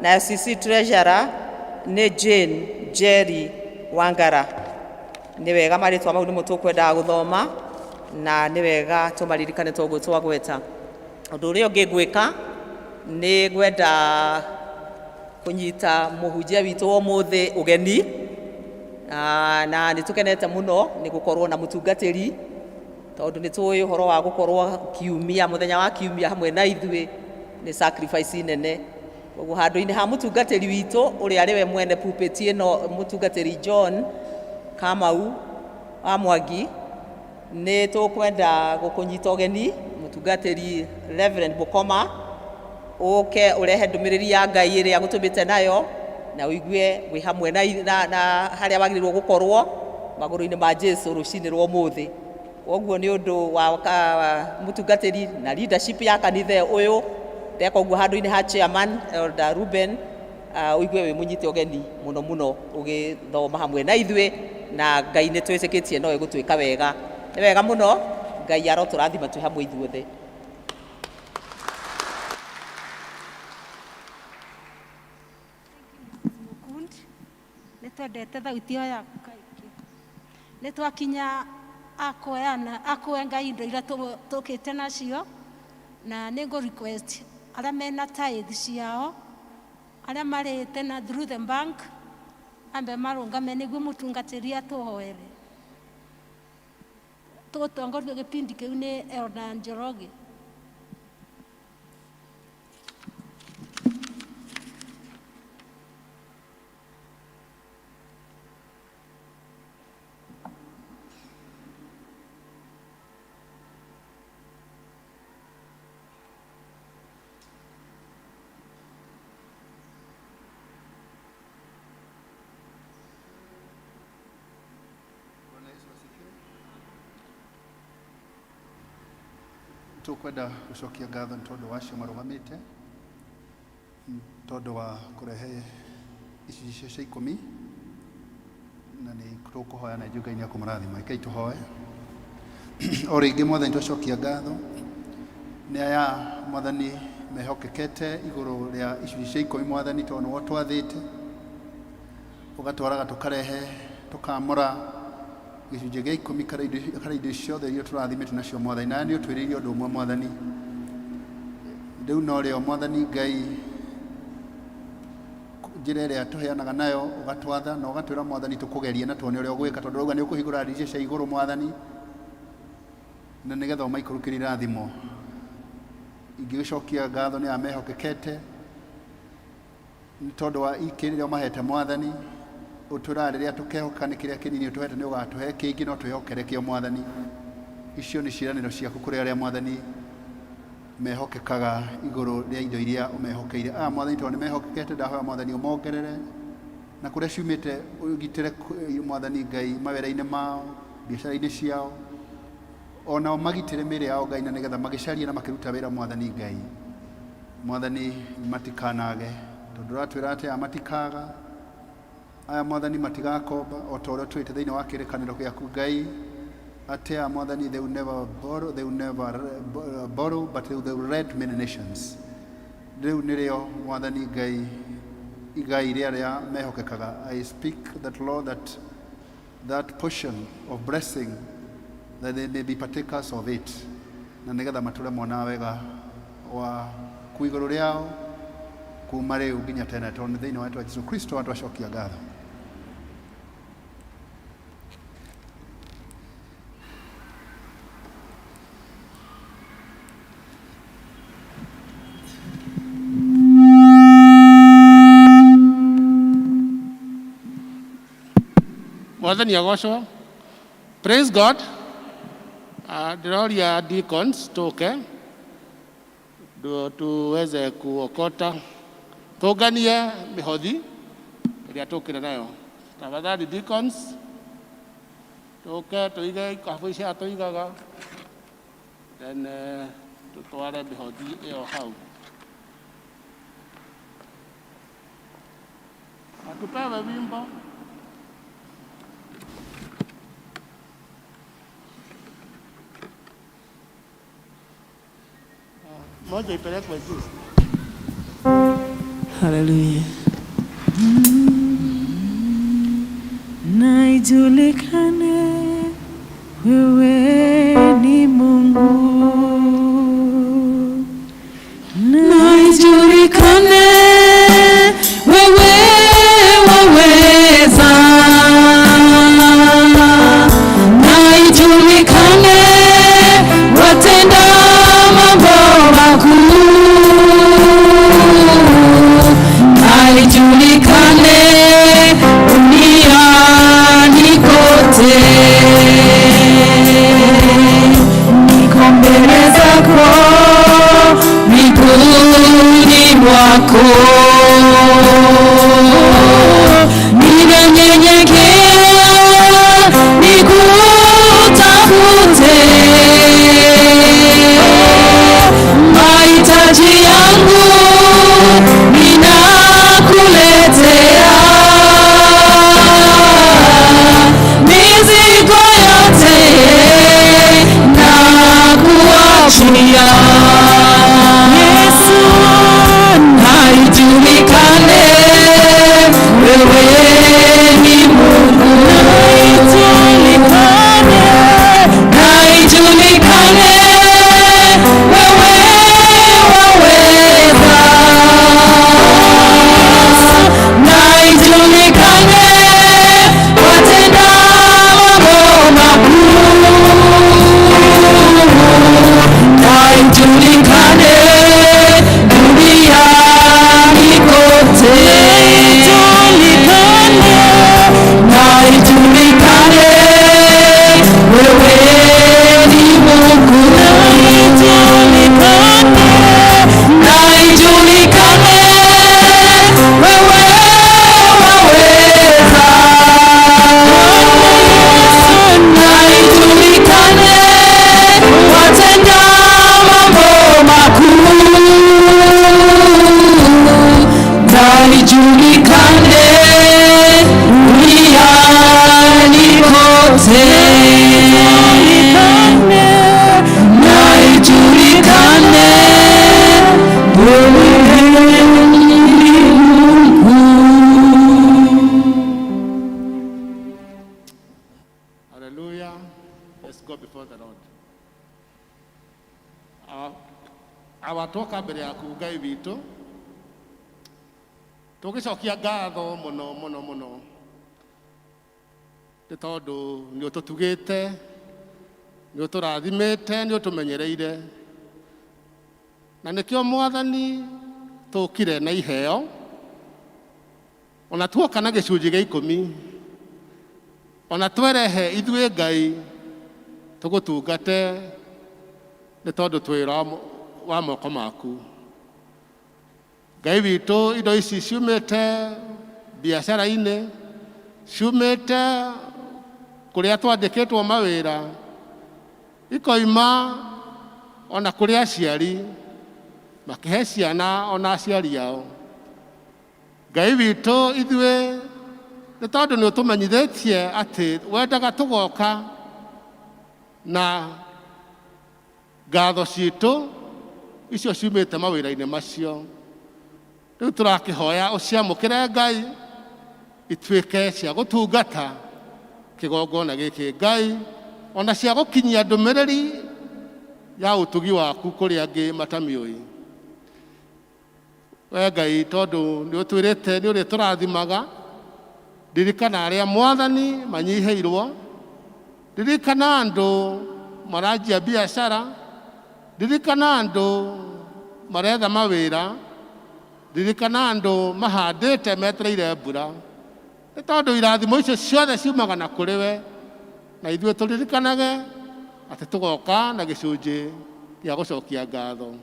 na LCC treasurer nĩ Jane Njeri Wangara. Nĩ wega marĩtwa mau nĩmo tũkwendaga gũthoma na nĩ wega tũmaririkane toguo twagweta. Ũndũ ũrĩa ũngĩ ngwĩka nĩ gwenda kũnyita mũhunjia witũ wa ũmũthĩ ũgeni, na nĩ tũkenete mũno nĩ gũkorwo na mũtungatĩri, tondũ nĩ tũĩ ũhoro wa gũkorwo kiumia, mũthenya wa kiumia hamwe na ithuĩ, nĩ sacrifice nene. Koguo handũ-inĩ ha mũtungatĩri witũ ũrĩa arĩ we mwene pulpit ĩno, mũtungatĩri John Kamau wa Mwangi, nĩ tũkwenda gũkũnyita ũgeni mũtungatĩri Reverend Bukoma, ũke ũrehe ndũmĩrĩri ya Ngai ĩrĩa agũtũmĩte nayo na ũigue wĩ hamwe na harĩa wagĩrĩirwo gũkorwo magũrũ-inĩ ma Jesũ rũcinĩ rwa ũmũthĩ. Ũguo nĩ ũndũ wa mũtungatĩri na leadership ya kanitha ũyũ, ndeka ũguo handũ-inĩ ha chairman Elder Ruben, ũigue wĩ mũnyite ũgeni mũno mũno ũgĩthoma hamwe na ithuĩ, na Ngai nĩ twĩtĩkĩtie no ĩgũtwĩka wega. Nĩ wega mũno, Ngai arotũrathima twĩ hamwe ithuothe. Nĩ twendete thauti ĩyo yaku kaingĩ. Nĩ twakinya akũhe Ngai indo iria tũkĩte nacio, na nĩ ngũ request arĩa mena tithe ciao, arĩa marĩte na through the bank, ambe marũngame nĩguo mũtungatĩri atũhoere. Tũgũtongorio gĩpindi kĩu nĩ Elder Njoroge. Tukwenda gũcokia ngatho nĩ tondũ wa acio marũgamĩte, tondũ wa kũrehe icunjĩ cia 10, na nĩ tũkũhoya na Ngai nĩ akũmũrathima. Rekei tũhoe. O rĩngĩ Mwathani tũcokia ngatho nĩ aya Mwathani mehokekete igũrũ rĩa icunjĩ cia 10, Mwathani, tondũ nĩwe twathĩte ũgatwaraga tũkarehe tũkamũra gĩcunjĩ gĩa 10 kana indo ciothe iria tũrathimĩte nacio, Mwathani, na nĩ ũtwĩrĩire ũndũ ũmwe, Mwathani, rĩu no rĩo, Mwathani Ngai, njĩra ĩrĩa tũheanaga nayo ũgatwatha na ũgatwĩra, Mwathani, tũkũgerie na tuone ũrĩa ũgwĩka, tondũ rauga nĩ ũkũhingũra ndirica cia igũrũ, Mwathani, na nĩgetha ũmaikũrũkĩrie irathimo. Ingĩgĩcokia ngatho nĩ amehokekete nĩ tondũ wa ikĩrĩrĩa ũmahete, Mwathani, ũtũra rĩrĩa tũkehoka nĩ kĩrĩa kĩnini ũtũhete nĩ ũgatũhe kĩngĩ, no twĩhokere kĩo, Mwathani. Icio nĩ ciĩranĩro ciaku kũrĩ arĩa, Mwathani, mehokekaga igũrũ rĩa indo iria ũmehokeire. Mwathani, tondũ nĩ mehokekete, ndahoya, Mwathani, ũmongerere na kũrĩa ciumĩte ũgitĩre, Mwathani Ngai, mawĩra-inĩ mao, biacara-inĩ ciao, ona magitĩre mĩĩrĩ yao, Ngai, na nĩgetha magĩcaria na makĩruta wĩra, Mwathani Ngai, Mwathani, matikanage, tondũ ũratwĩra atĩ matikaga aya, Mwathani, matigakomba, o ta ũrĩa twĩte thĩinĩ wa kĩrĩkanĩro gĩaku, Ngai, atĩ Mwathani, they will never borrow, but they will rent many nations. Rĩu nĩrĩo, Mwathani Ngai, igai rĩrĩa mehokekaga. I speak that, Lord, that portion of blessing, that they may be partakers of it, na nĩgetha matũre mona wega wa kuigũrũ rĩao kuma rĩu nginya tene, tondũ thĩinĩ wa Jesũ Kristo atwacokia ngatho. Mwathani agocwo. Praise God. Ndĩroria deacons tũke tuweze kuokota, tũnganie mĩhothi ĩrĩa tũkĩre nayo. Tafadhali deacons, tũke tũige ikabu icia tũigaga, then tũtware mĩhothi ĩyo hau. Atupewe wimbo. Moja ipelekwe juu. Haleluya. Na ijulikane wewe ni Mungu. Na ijulikane wewe waweza. Na ijulikane watenda mambo makuu. wako. Ninanyenyekea nikutafute, mahitaji yangu ninakuletea, mizigo yote nakuachia. Yesu, naijulikane wewe ni Mungu, naijulikane wewe waweza, naijulikane watenda mambo makuu, naijulikane duniani kote, naijulikane wewe ni Mungu, naijulikane wewe waweza, naijulikane watenda mambo makuu, naijulikane duniani kote, naijulikane wewe ni Mungu. Hallelujah. Let's go before the Lord. Awatoka mbere yaku Ngai witũ, tũgĩcokia ngatho mũno mũno mũno nĩ tondũ nĩ ũtũtugĩte, nĩ ũtũrathimĩte, nĩ ũtũmenyereire, na nĩkĩo Mwathani tũkire na iheo, ona tuoka na gĩcunjĩ gĩa 10, ona twerehe ithuĩ Ngai tũgũtungate nĩ tondũ twĩra wa moko maku. Ngai witũ, indo ici ciumĩte biacara-inĩ, ciumĩte kũrĩa twandĩkĩtwo mawĩra, ikoima ona kũrĩ aciari makĩhe ciana ona aciari ao. Ngai witũ, ithuĩ nĩ tondũ nĩ ũtũmenyithĩtie atĩ wendaga tũgoka na ngatho citũ icio ciumĩte mawĩra-inĩ macio. Rĩu tũrakĩhoya ũciamũkĩre Ngai, ituĩke cia gũtungata kĩgongona gĩkĩ Ngai, ona cia gũkinyia ndũmĩrĩri ya ũtugi waku kũrĩ angĩ matamĩũĩ. We Ngai, tondũ nĩ ũtwĩrĩte nĩ ũrĩ tũrathimaga, ririkana arĩa Mwathani manyihĩirwo, ririkana andũ maranjia biacara, ririkana andũ maretha mawĩra, ririkana andũ mahandĩte metereire mbura, nĩ tondũ irathimo icio ciothe ciumaga na kũrĩ we, na ithuĩ tũririkanage atĩ tũgoka na gĩcunjĩ gĩa gũcokia ngatho.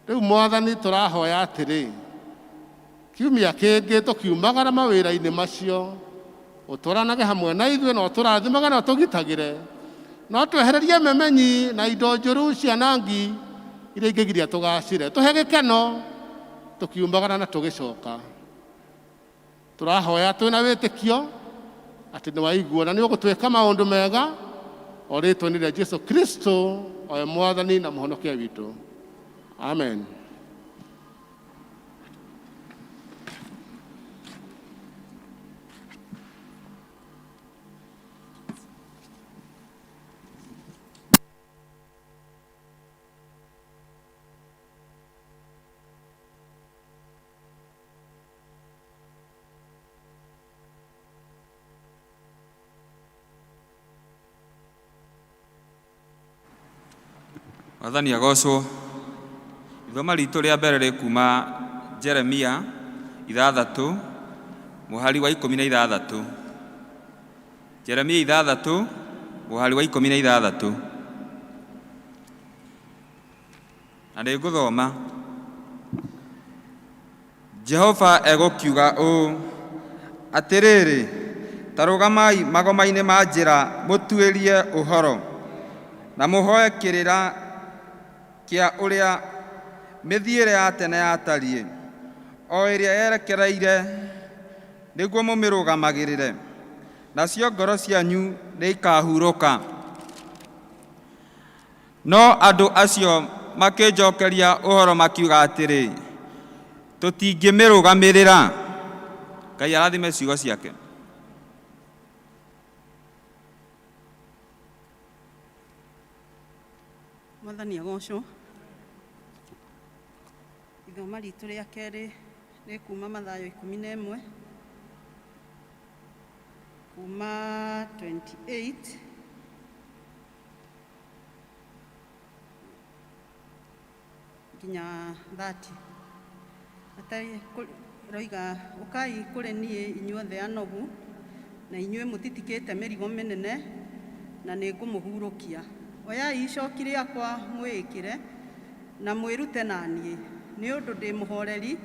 Rĩu Mwathani tũrahoya atĩrĩ, kiumia kĩngĩ tũkiumagara mawĩra-inĩ macio, ũtũranage hamwe na ithuĩ na ũtũrathimaga na ũtũgitagĩre, no twehererie memenyi na indo njũru cianangi iria ingĩgiria tũgacĩre, tũhe gĩkeno tũkiumagara na tũgĩcoka. Tũrahoya twĩna wĩtĩkio atĩ nĩ waigua na nĩ ũgũtwĩka maũndũ mega, o rĩĩtwa-inĩ rĩa Jesũ Kristo, o we Mwathani na mũhonokia witũ. Amen. Mwathani agocwo. Ithoma ritũ rĩa mbere rĩkuma Jeremia 6 mũhari wa 16. Jeremia 6 mũhari wa 16. Na nĩngũthoma. Jehova egokiuga ũũ atĩrĩrĩ, ta rũgamai magoma-inĩ ma njĩra mũtuĩrie ũhoro na mũhoe kĩrĩra kĩa ũrĩa mĩthiĩre ya tene yatariĩ, o ĩrĩa yerekereire nĩguo mũmĩrũgamagĩrĩre, nacio ngoro cianyu nĩ ikahurũka. No andũ acio makĩnjokeria ũhoro makiuga atĩrĩ, tũtingĩmĩrũgamĩrĩra. Ngai arathime ciugo ciake. Mwathani agocwo. Ithoma ritũ rĩa kerĩ rĩ kuma Mathayo 11 kuma 28 nginya 30. Atari roiga ũkai kũrĩ niĩ inyuothe anogu na inyuĩ mũtitikĩte mĩrigo mĩnene, na nĩ ngũmũhurũkia. Oyai icoki rĩakwa mwĩĩkĩre na mwĩrute na niĩ, nĩ ũndũ ndĩ mũhoreri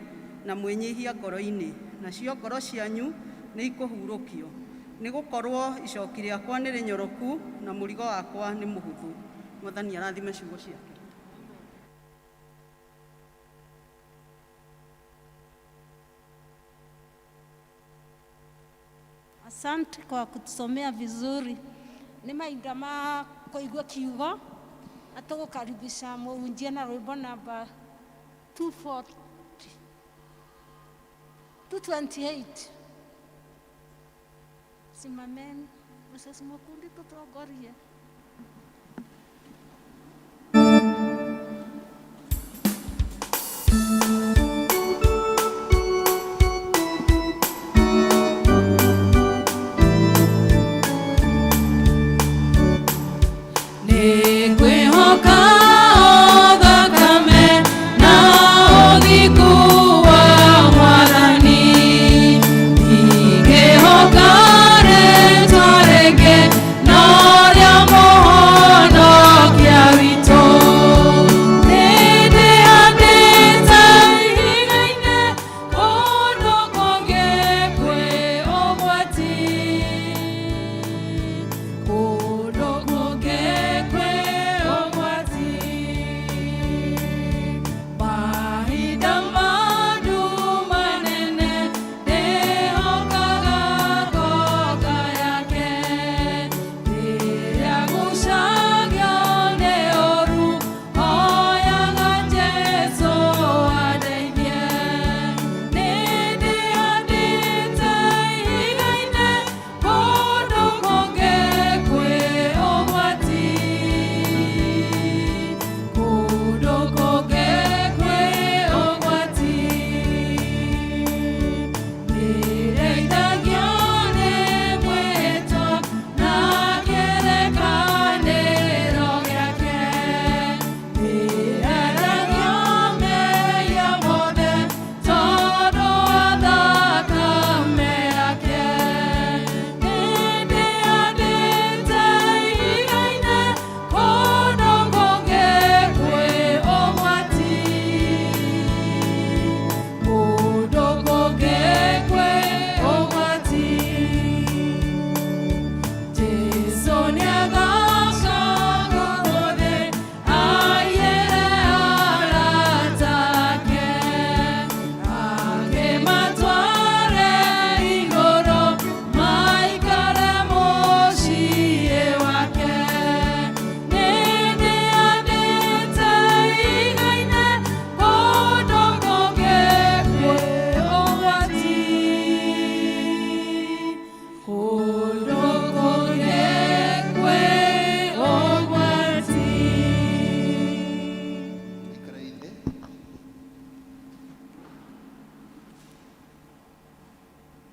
na mwĩnyihia ngoro-inĩ, nacio ngoro cianyu nĩ ikũhurũkio, nĩ gũkorwo icoki rĩakwa nĩ rĩnyoroku na mũrigo wakwa nĩ mũhũthũ. Mwathani arathime ciugo ciake. Asante kwa kutusomea vizuri. Ni mahinda ma kũigua kiugo, na tũgũkaribisha mũhunjia na rwĩmbo namba 228. Simameni, msasi makundi tutongorie.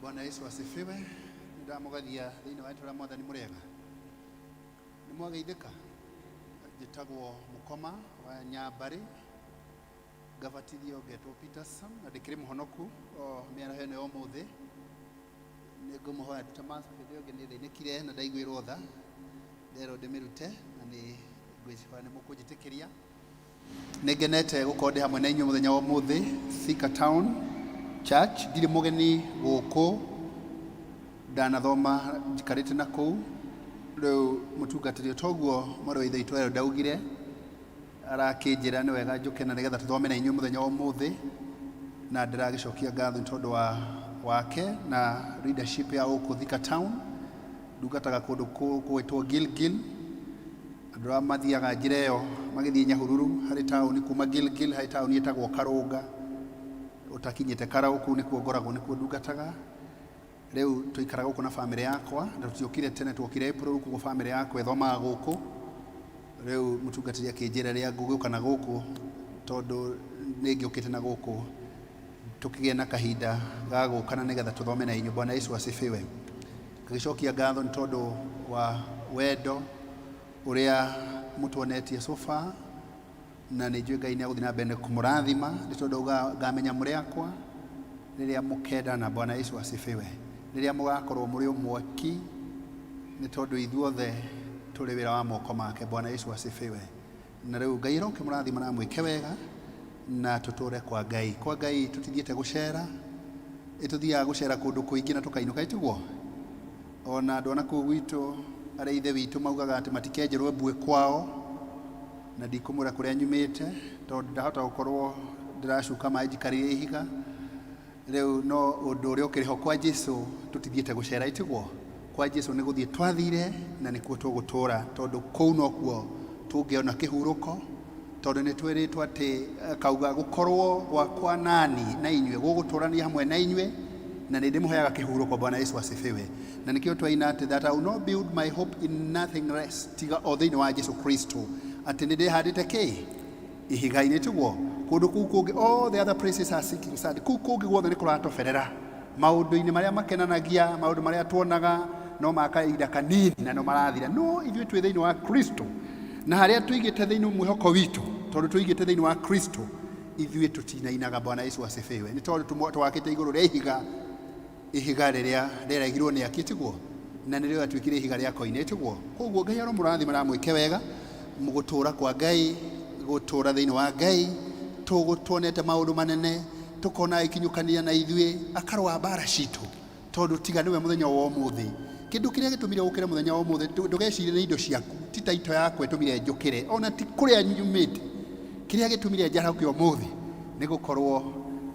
Bwana Yesu asifiwe. Ndamugathia thiini wa itũra mwathani mũrega. Nĩ mwageithĩka. Njĩtagwo Mũkoma wa Nyambari, ngabatithio ngetwo Peterson, na ndĩkĩrĩ mũhonoku o mĩaraho ĩno ya ũmũthĩ. Nĩ ngũmũhoya ndutamansa hĩndĩ ĩyo nĩ thĩnĩkire na ndaiguĩrwo tha, nderwo ndĩmĩrute na nĩ ngwĩciria nĩ mũkũnjĩtĩkĩria. Nĩ ngenete gũkorwo ndĩ hamwe na inyuĩ mũthenya wa ũmũthĩ Thika Town, Church ndire mugeni guku ndanathoma njikarite na kuu riu mutungatiri toguo mari wa ithe itwero ndaugire arakinjira ni wega njuke na nigetha tuthome na inyuĩ muthenya wa umuthi na ndiragicokia ngatho ni tondu wake na leadership ya guku Thika town ndungataga kundu gwitwo Gilgil andu arĩa mathiaga njĩra ĩyo magĩthiĩ Nyahururu harĩ taũni kuma Gilgil harĩ taũni ĩtagwo Karũnga utakinyĩte Karaũ kũu nĩkuo ngoragwo nĩkuo ndungataga rĩu tũikaraga gũkũ na famĩlĩ yakwa na tũtiokire tene tuokire April gũkũ famĩlĩ yakwa ĩthomaga gũkũ rĩu mũtungatĩri akĩnjĩra rĩrĩa ngũgĩũka na gũkũ tondũ nĩngĩũkĩte na gũkũ tũkĩgĩa na kahinda ga gũkana nĩgetha tũthome na inyuĩ. Bwana Yesu asifiwe. Ngagĩcokia ngatho nĩ tondũ wa wendo ũrĩa mũtuonetie so far na nĩ njũĩ Ngai nĩagũthiĩ na mbere kũmũrathima nĩ tondũ ngamenya mũrĩ akwa rĩrĩa mũkenda na Bwana Yesu asifiwe. Rĩrĩa mũgakorwo mũrĩ ũmweki nĩ tondũ ithuothe tũrĩ wĩra wa moko make. Bwana Yesu asifiwe. Na rĩu Ngai aroke mũrathima na mwĩke wega na tũtũre kwa Ngai. Kwa Ngai tũtithiĩte gũcera ĩtũthiaga gũcera kũndũ kũingĩ na tũkainũka ĩtiguo ona andũ ana kũu gwitũ arĩa ithe witũ maugaga atĩ matikenjerwo mbue kwao na ndikũmwĩra kũrĩa nyumĩte tondũ ndahota gũkorwo ndĩracuka maĩ njikarĩre ihiga rĩu no ũndũ ũrĩa ũkĩrĩ ho kwa Jesũ tũtithiĩte gũcera ĩtiguo kwa Jesũ nĩ gũthiĩ twathire na nĩkuo tũgũtũra tondũ kũu nokuo tũngĩona kĩhurũko tondũ nĩ twĩrĩtwo atĩ kauga gũkorwo gwakwa nani na inyuĩ gũgũtũrania hamwe na inyuĩ na nĩ ndĩmũheaga kĩhurũko. Bwana Yesu asifiwe. Na nĩkĩo twaina atĩ that I will not build my hope in nothing less tiga o thĩinĩ wa Jesũ Kristo atĩ nĩ ndĩhandĩte kĩ ihiga-inĩ tiguo kũndũ kũu kũngĩ all the other places are sinking sand kũu kũngĩ guothe nĩ kũratũberera maũndũ-inĩ marĩa makenanagia maũndũ marĩa tuonaga no makahinda kanini na no marathira no ithuĩ twĩ thĩinĩ wa Kristo na harĩa tũigĩte thĩinĩ mwĩhoko witũ tondũ tũigĩte thĩinĩ wa Kristo ithuĩ tũtinainaga. Bwana Yesu asifiwe. Nĩ tondũ twakĩte igũrũ rĩa ihiga rĩrĩa rĩaregirwo nĩ akĩtiguo na nĩrĩo atuĩkire ihiga rĩa koine tiguo. Koguo Ngai aromũrathima na mwĩke wega mũgũtũra kwa Ngai gũtũra thĩinĩ wa Ngai tũgũtuonete maũndũ manene tũkona ikinyũkania na ithuĩ akarũa mbara citũ tondũ tiga nĩwe mũthenya wa ũmũthĩ. Kĩndũ kĩrĩa gĩtũmire gũkĩra mũthenya wa ũmũthĩ ndũgecirie nĩ indo ciaku ti taito yakwa ĩtũmire njũkĩre ona ti kũrĩa nyumĩte. Kĩrĩa gĩtũmire njarahũke ũmũthĩ nĩ gũkorwo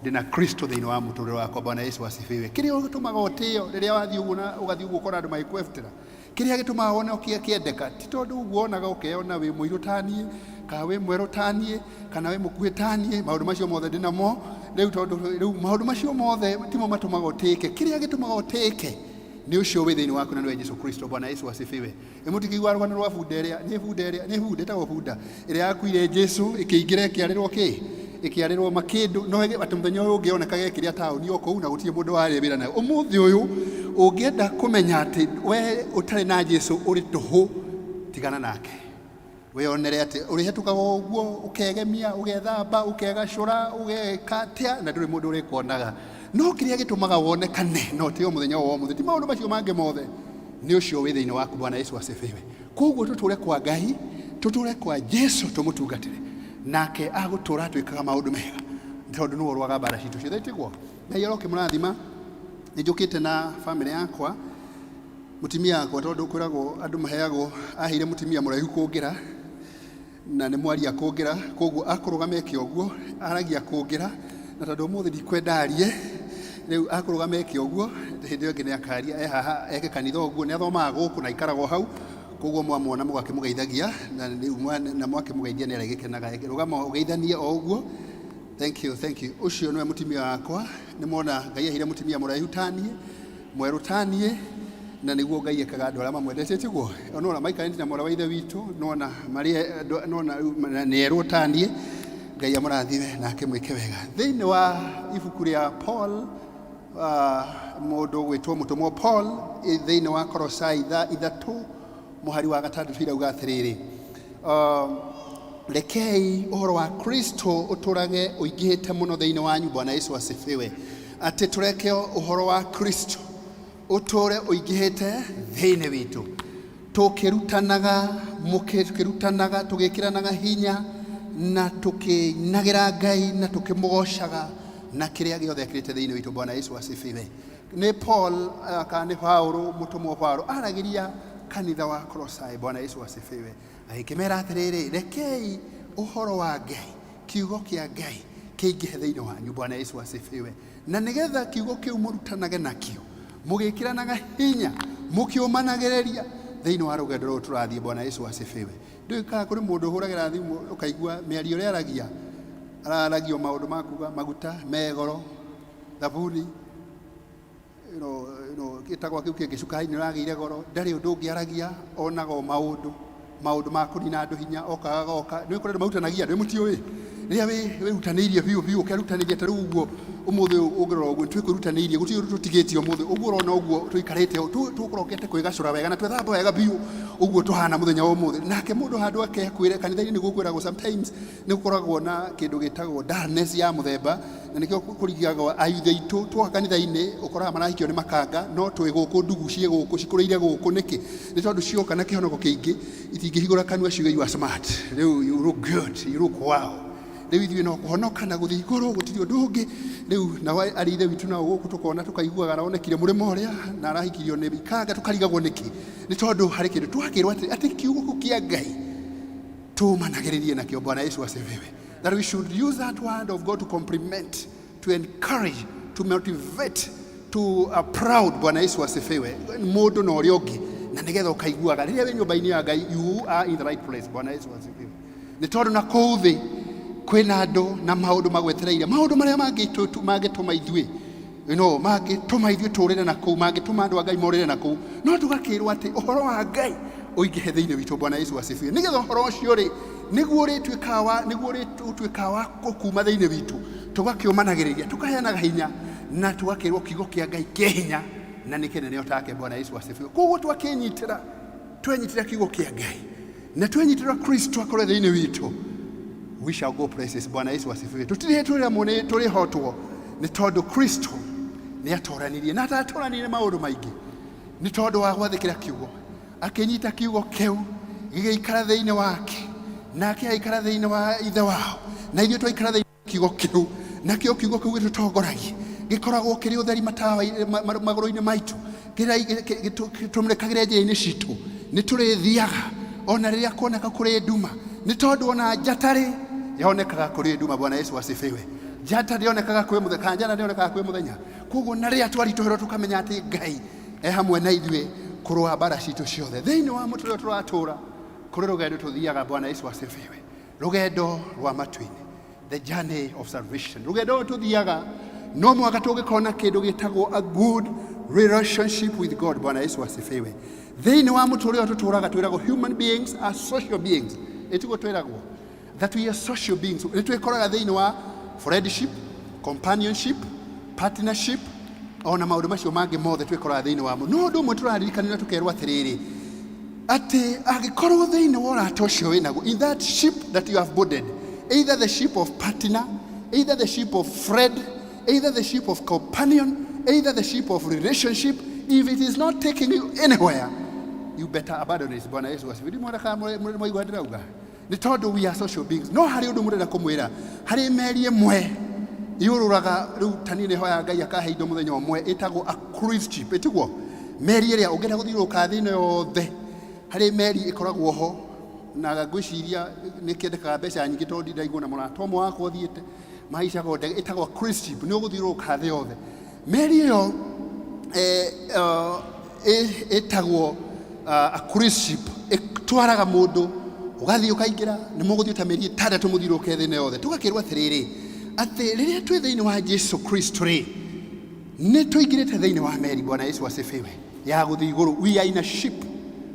ndĩna Kristo thĩinĩ wa mũtũrĩre wakwa. Bwana Yesu asifiwe. Kĩrĩa gĩtũmaga ũtĩo rĩrĩa wathiĩ ũguo na ũgathiĩ ũguo ũkora andũ magĩkwebutĩra kĩrĩa gĩtũmaga wone ũkĩendeka ti tondũ ũguo onaga ũkeona wĩ mũirũ ta niĩ kana wĩ mwerũ ta niĩ kana wĩ mũkuhĩ ta niĩ maũndũ macio mothe ndĩnamo rĩu tondũ rĩu maũndũ macio mothe timo matũmaga ũtĩke. Kĩrĩa gĩtũmaga ũtĩke nĩ ũcio wĩ thĩinĩ waku na nĩwe Jesũ Kristo. Bwana Yesu asifiwe. Mũtikĩigua rũgano rwa bunda ĩrĩa nĩ bunda ĩtagwo bunda ĩrĩa yakuire Jesũ ĩkĩingĩra ĩkĩarĩrwo kĩ ĩkĩarĩrwo makĩndũ no atĩ mũthenya ũyũ ũngĩoneka gekĩrĩa taũni o kũu na gũtirĩ mũndũ warĩ wĩra nayo. Ũmũthĩ ũyũ ũngĩenda kũmenya atĩ we ũtarĩ na Jesũ ũrĩ tũhũ tigana nake wĩonere atĩ ũrĩhetũkaga ũguo ũkegemia ũgethamba ũkegacũra ũgeka atĩa na ndũrĩ mũndũ ũrĩkuonaga no kĩrĩa gĩtũmaga wonekane no tĩo mũthenya wa ũmũthĩ ti maũndũ macio mangĩ mothe nĩ ũcio wĩ thĩinĩ waku. Bwana Yesu asifiwe. Koguo tũtũre kwa Ngai tũtũre kwa Jesũ tũmũtungatĩre nake agũtũra twĩkaga maũndũ mega tondũ nĩwe ũrũaga mbara citũ ciothe tiguo. Ngai aroke mũrathima. Nĩ njũkĩte na famĩlĩ yakwa mũtumia wakwa tondũ kwĩragwo andũ maheagwo aheire mũtumia mũraihu kũngĩra na nĩ mwaria kũngĩra koguo akũrũgama eke ũguo aragia kũngĩra na tondũ ũmũthĩ ndikwendarie rĩu akũrũgama eke ũguo hĩndĩ ĩyo ĩngĩ nĩ akaria haha eke kanitha ũguo nĩ athomaga gũkũ na ikaragwo hau koguo mwamwona mũgakĩmũgeithagia na mwakĩmũgeithia nĩ arĩgĩkenaga rũgama ũgeithanie o ũguo. Thank you. Ũcio nĩwe mũtumia wakwa nĩ mona Ngai aheire mũtumia mũraihu ta niĩ mwerũ ta niĩ na nĩguo Ngai ekaga andũ arĩa mamwendete tiguo nona maikarĩte na mwana wa ithe witũ nona nĩ erwo ta niĩ. Ngai amũrathime na akĩmwĩke wega. Thĩinĩ wa ibuku rĩa Paul mũndũ gwĩtwo mũtũmwo Paul thĩinĩ wa Kolosai ithatũ mũhari wa gatandatũ irauga atĩrĩrĩ rekei ũhoro wa Kristo ũtũrage ũingĩhĩte mũno thĩinĩ wanyu. Bwana Yesu asifiwe. Atĩ tũreke ũhoro wa Kristo ũtũre ũingĩhĩte thĩinĩ witũ tũkĩrutanaga tũgĩkĩranaga hinya na tũkĩinagĩra Ngai na tũkĩmũgocaga na kiria giothe akirite thiini witu. Bwana Yesu asifiwe. Ni Paul kana Paulo mutumwa Paulo aragiria kanitha wa Kolosai. Bwana Yesu asifiwe. Aikimera atiriri, rekei uhoro wa Ngai, kiugo kia Ngai kiingihe thiini wanyu. Bwana Yesu asifiwe. Na nigetha kiugo kiu murutanage nakio, mugikiranaga hinya, mukiumanagereria thiini wa rugendo ruru turathie. Bwana Yesu asifiwe. Ndika kuri mundu huragira thimu ukaigua miario ria aragio maundu makuga maguta megoro thabuni kitagwa kiu kingi cukari ni ragiire goro, ndari undu ungiaragia onago maundu ma kunina andu hinya okaga ni kurenda mautanagia ndi mutioi riria we rutaneirie biu ukerutaniria ta riu uguo umuthi ungirora uguo twi kurutanirie guti tutigitie umuthi uguo rona uguo twikarite tukurokete kwigacura wega na twethamba wega biu uguo tuhana muthenya wa umuthi. Nake mundu handu ake kwire kanitha-ini ni gukwiragwo sometimes ni gukoragwo na kindu gitagwo darkness ya muthemba, na nikio kurigiagwo ayuthe itu twa kanitha-ini ukoraga marahikio ni makanga no twi guku ndugu cie guku cikuriire guku niki ni tondu cioka na kihonoko kiingi itingihigura kanua ciuge you are smart, you look good, you look wow. Riu ithuĩ no kuhonoka na guthii iguru gutiri undu ungi. Riu na arithe witu na guku tukona tukaiguaga aronekire murimo uria na arahikirio ni bikanga tukarigagwo niki ni tondu hari kindu twakirwo ati kiugo kia Ngai tumanagiririe nakio. Bwana Yesu asifiwe. That we should use that word of God to compliment, to encourage, to motivate, to proud. Bwana Yesu asifiwe. Mundu no uri ungi na nigetha ukaiguaga riria we nyumba-ini ya Ngai, you are in the right place. Bwana Yesu asifiwe. Ni tondu na kuthi kwina andu na maundu magwetereire, maundu maria mangituma ithue mangituma ithue turire na kuu, mangituma andu a Ngai morire na kuu, no tugakirwo ati uhoro wa Ngai uingihe thiini witu. Bwana Yesu asifiwe. Nigetha uhoro ucio ri niguo ritwikawa kuma thiini witu, tugakiumanagiriria tukaheanaga hinya na tugakirwo kiugo kia Ngai kia hinya na ni kinene otake. Bwana Yesu asifiwe. Koguo twakinyitira twenyitira kiugo kia Ngai na twenyitira Kristo akore thiini witu, we shall go places. Bwana Yesu asifiwe. Tutire turira mune turi hotwo ni tondu Kristo ni atoranirie na atoranirie maundu maingi ni tondu wa gwathikira kiugo, akinyita kiugo kiu gigaikara thiini wake na akiaikara thiini wa ithe wao na ithuĩ twaikara thiini kiugo kiu na kiugo kiu gitutongoragia gikoragwo kiri utheri matawa maguru-ini maitu gitumurikagire njĩra-inĩ citũ ni turithiaga ona riria kuoneka kuri nduma ni tondu ona njatari yonekaga kuri nduma. Bwana Yesu asifiwe. Njata ndionekaga kwi muthenya kana njana ndionekaga kwi muthenya. Koguo na riria twarituhirwo tukamenya ati Ngai hamwe na ithuĩ kurwa mbara citũ ciothe thiini wa muturire turatura kuri rugendo tuthiaga. Bwana Yesu asifiwe. Rugendo rwa matu-ini, the journey of salvation. Rugendo tuthiaga no mwaka tugikona kindu gitagwo a good relationship with God. Bwana Yesu asifiwe. Thiini wa muturire tuturaga twiragwo human beings are social beings. Etiguo twiragwo that we are social beings. Ni twikoraga thiini wa friendship, companionship, partnership ona maundu macio mangi mothe twikoraga thiini wamo. No ndu mwe turaririkana tukerwo atiriri ati agikorwo thiini wa urata ucio winaguo, in that ship that you have boarded, either the ship of partner, either the ship of friend, either the ship of companion, either the ship of relationship, if it is not taking you anywhere, you better abandon it. Bwana Yesu asifiwe. Mwana kama mwaigua ndirauga ni tondu we are social beings. No hari undu murenda kumwira hari meri imwe iururaga riu tanine hoya Ngai akahe indo muthenya umwe itagwo a cruise ship. Etiguo meri iria ungenda guthiuruka thini yothe, hari meri ikoragwo ho na ngwiciria ni kiendekaga mbeca nyingi tondu ndaigua na murata umwe wakwa uthiite maicagwo ndege itagwo cruise ship, ni uguthiuruka thi yothe. Meri iyo itagwo a cruise ship itwaraga mundu ugathii ukaingira ni muguthii ta meri 6 muthiuruke thini yothe. Tugakirwo atiriri ati riria twi thiini wa Yesu Kristo ri ni tuingirite thiini wa meri. Bwana Yesu asifiwe. Ya guthii iguru, we are in a ship,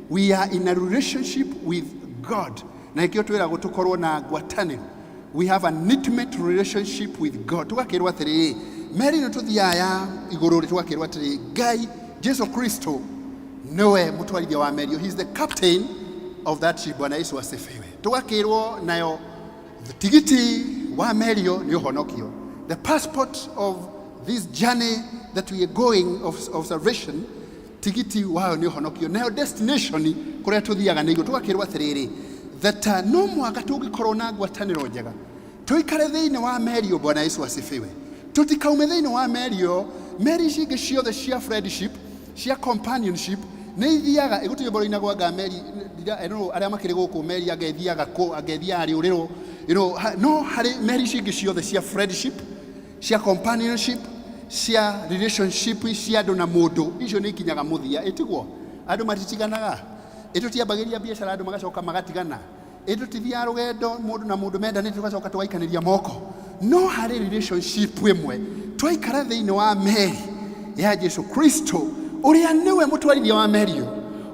we are in a relationship with God. Na ikio twiragwo tukorwo na ngwataniro, we have an intimate relationship with God. Tugakirwo atiriri meri no tuthiaya iguru ri, tugakirwo atiriri Ngai Yesu Kristo niwe mutwarithia wa meri, he is the captain of that ship. Bwana Yesu asifiwe. Tugakirwo nayo tigiti wa merio ni uhonokio, the passport of this journey that we are going of salvation, tigiti wao ni uhonokio. Nayo destination kuria tuthiaga nigo tugakirwo atiriri that no mwaka tugikorwo na ngwataniro njega tuikare thiini wa merio. Bwana Yesu asifiwe. tutikaume thĩinĩ wa meri ĩyo. Meri ici ingĩ ciothe cia friendship, cia companionship, nĩ ithiaga ĩgũtirĩ mboro-inĩ gwaga meri arĩa makĩrĩ gũkũ meri agethiaga kũ agethiaga rĩũrĩrwo, no harĩ meri ici ingĩ ciothe cia friendship, cia companionship, cia relationship cia andũ na mũndũ, icio nĩ ikinyaga mũthia. Ĩtiguo andũ matitiganaga, ĩtũtiambagĩria biacara andũ magacoka magatigana, ĩtũtithiaga rũgendo mũndũ na mũndũ mendanĩte tũgacoka tũgaikanĩria moko. No harĩ relationship ĩmwe twaikara thĩinĩ wa meri ya Jesu Kristo, ũrĩa nĩwe mũtwarithia wa meri ĩyo,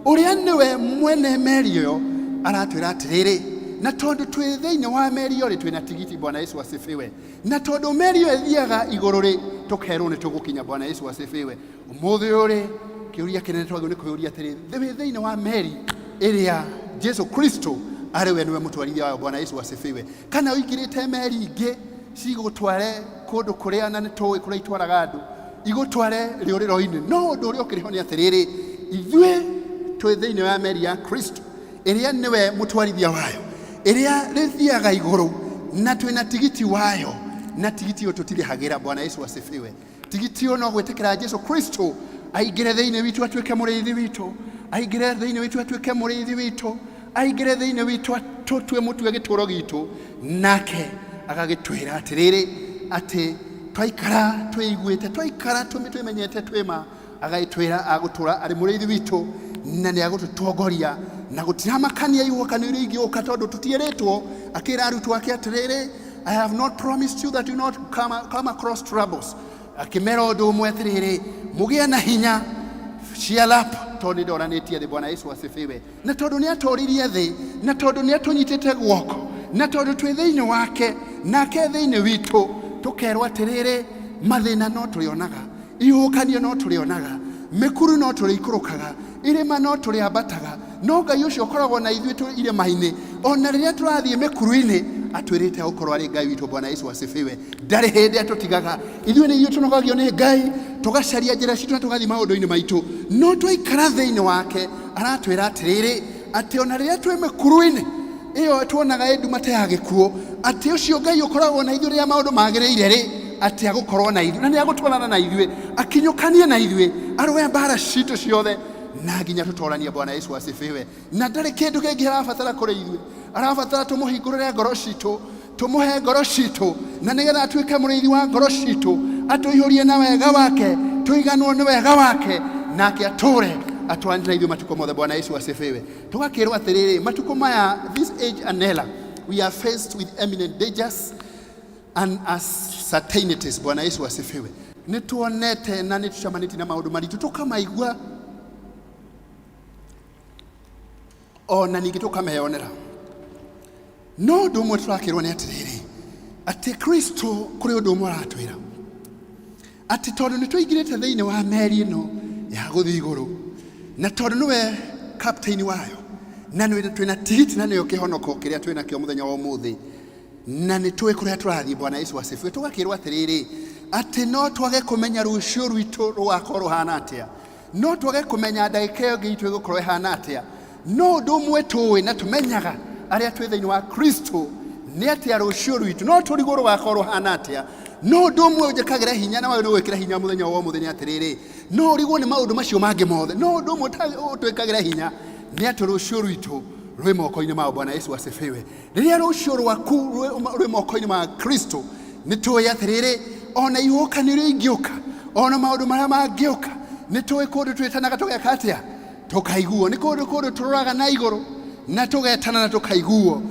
ũrĩa nĩwe mwene meri ĩyo, aratwĩra atĩrĩrĩ, na tondũ twĩ thĩinĩ wa meri ĩyo twĩna tigiti. Bwana Yesu asifiwe. Na tondũ meri ĩyo ĩthiaga igũrũ tũkerwo nĩ tũgũkinya. Bwana Yesu asifiwe. Ũmũthĩ ũrĩ kĩũria kĩnene twagĩrĩirwo nĩ kwĩyũria atĩrĩ, thĩinĩ wa meri ĩrĩa Jesu Kristo arĩ we nĩwe mũtwarithia wayo. Bwana Yesu asifiwe. Kana ũingĩrĩte meri ingĩ cigũtware kũndũ kũrĩa na nĩ tũĩ kũrĩa itwaraga andũ, igũtware rĩũrĩro-inĩ, no ũndũ ũrĩa ũkĩrĩ ho nĩ atĩrĩrĩ, ithuĩ twĩ thĩinĩ wa meri ya Kristo ĩrĩa nĩwe mũtwarithia wayo, ĩrĩa rĩthiaga igũrũ, na twĩna tigiti wayo, na tigiti ũyũ tũtirĩhagĩra. Bwana Yesu asifiwe. Tigiti ũyũ no gwĩtĩkĩra Jesu Kristo aingĩre thĩinĩ witũ atuĩke mũrĩithi witũ, aingĩre thĩinĩ witũ atuĩke mũrĩithi witũ, aingĩre thĩinĩ witũ tũtue mũtue gĩtũũro gitũ, nake agagĩtwĩra atĩrĩrĩ atĩ twaikara twĩiguĩte, twaikara twĩmenyete twĩma, agagĩtwĩra agũtũra arĩ mũrĩithi witũ na nĩ agũtũtongoria, na gũtiramakania ihokanio iria ingĩũka, tondũ tũtiĩrĩtwo, akĩra arutwo ake atĩrĩrĩ, I have not promised you that you not come across troubles. Akĩmera ũndũ ũmwe atĩrĩrĩ, mũgĩe na hinya, cheer up, tondũ nĩ ndoranĩtie thĩ. Bwana Yesu asifiwe. Na tondũ nĩ atũririe thĩ, na tondũ nĩ atũnyitĩte guoko, na tondũ twĩ thĩinĩ wake, nake thĩinĩ witũ, tũkerwo atĩrĩrĩ, mathĩna no tũrĩonaga, ihokanio no tũrĩonaga, mĩkuru no tũrĩikũrũkaga, irĩma no tũrĩambataga, no Ngai ũcio ũkoragwo na ithuĩ tũrĩ irĩma-inĩ, ona rĩrĩa tũrathiĩ mĩkuru-inĩ atwĩrĩte gũkorwo arĩ Ngai witũ. Bwana Yesu asifiwe. Ndarĩ hĩndĩ atũtigaga. Ithuĩ nĩ ithuĩ tũnogagio nĩ Ngai, tũgacaria njĩra citũ na tũgathiĩ maũndũ-inĩ maitũ, no twaikara thĩinĩ wake aratwĩra atĩrĩrĩ, atĩ ona rĩrĩa twĩ mĩkuru-inĩ ĩyo tuonaga ndumate ya gĩkuũ, atĩ ũcio Ngai ũkoragwo na ithuĩ rĩrĩa maũndũ magĩrĩire atĩ agũkorwo na ithuĩ, na nĩ agũtwarana na ithuĩ, akinyũkanie na ithuĩ, arũe mbara citũ ciothe, na nginya tũtoranie. Bwana Yesu asifiwe. Na ndarĩ kĩndũ kĩngĩ arabatara kũrĩ ithuĩ, arabatara tũmũhingũrĩre ngoro citũ, tũmũhe ngoro citũ, na nĩgetha atuĩke mũrĩithi wa ngoro citũ, atũihũrie na wega wake, tũiganwo nĩ wega wake, nake atũre atwarane na ithuĩ matukũ mothe. Bwana Yesu asifiwe. Tũgakĩrwo atĩrĩrĩ, matukũ maya, this age and era, we are faced with eminent dangers and uncertainties. Bwana Yesu asifiwe. Nĩ tuonete na nĩ tũcamanĩtie na maũndũ maritũ, tũkamaigua ona ningĩ tũkameyonera. No ũndũ ũmwe tũrakĩrwo nĩ atĩrĩrĩ, atĩ Kristo kũrĩ ũndũ ũmwe aratwĩra, atĩ tondũ nĩ tũingĩrĩte thĩinĩ wa meri ĩno ya gũthiĩ igũrũ, na tondũ nĩwe captain wayo, na twĩna tigiti, na nĩyo kĩhonoko kĩrĩa twĩna kĩo mũthenya wa ũmũthĩ, na nĩ tũĩ kũrĩa tũrathiĩ. Bwana Yesu asifiwe. Tũgakĩrwo atĩrĩrĩ, atĩ no twage kũmenya rũciũ rwitũ rũgakorwo rũhana atĩa, no twage kũmenya ndagĩka ĩyo ĩngĩ itũ ĩgũkorwo ĩhana atĩa, no ũndũ ũmwe tũĩ na tũmenyaga arĩa twĩ thĩinĩ wa Kristo nĩ atĩ rũciũ rwitũ no tũrigwo rũgakorwo rũhana atĩa. No ũndũ ũmwe ũnjĩkagĩra hinya, na wĩ nĩ gwĩkĩra hinya mũthenya wa ũmũthĩ nĩ atĩrĩrĩ, no ũrigwo nĩ maũndũ macio mangĩ mothe, no ũndũ ũmwe ũtwĩkagĩra hinya nĩ atĩ rũciũ rwitũ rwĩ moko-inĩ ma Bwana Yesu asifiwe. Rĩrĩa rũciũ rwaku rwĩ moko-inĩ ma Kristo, nĩ tũĩ atĩrĩrĩ, ona ihokanio iria ingĩũka, ona maũndũ marĩa mangĩũka, nĩ tũĩ kũndũ twĩtanaga tũgeka atĩa, tũkaiguo. Nĩ kũndũ tũroraga na igũrũ na tũgetana na tũkaiguo.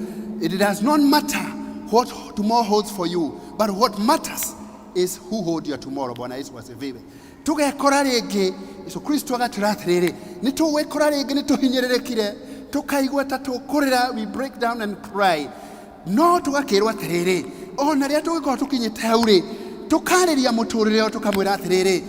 It does not matter what tomorrow holds for you, but what matters is who holds your tomorrow. Bwana Yesu asifiwe. Tũgekora rĩngĩ Yesu Kristo agatwĩra atĩrĩrĩ, nĩ tũgwĩkora rĩngĩ nĩ tũhinyĩrĩrĩkire, tũkaigua ta tũkũrĩra, we break down and cry. No tũgakĩrwo atĩrĩrĩ, ona rĩrĩa tũgĩkorwo tũkinyĩte hau rĩ, tũkarĩria mũtũrĩre ũyũ tũkamwĩra atĩrĩrĩ,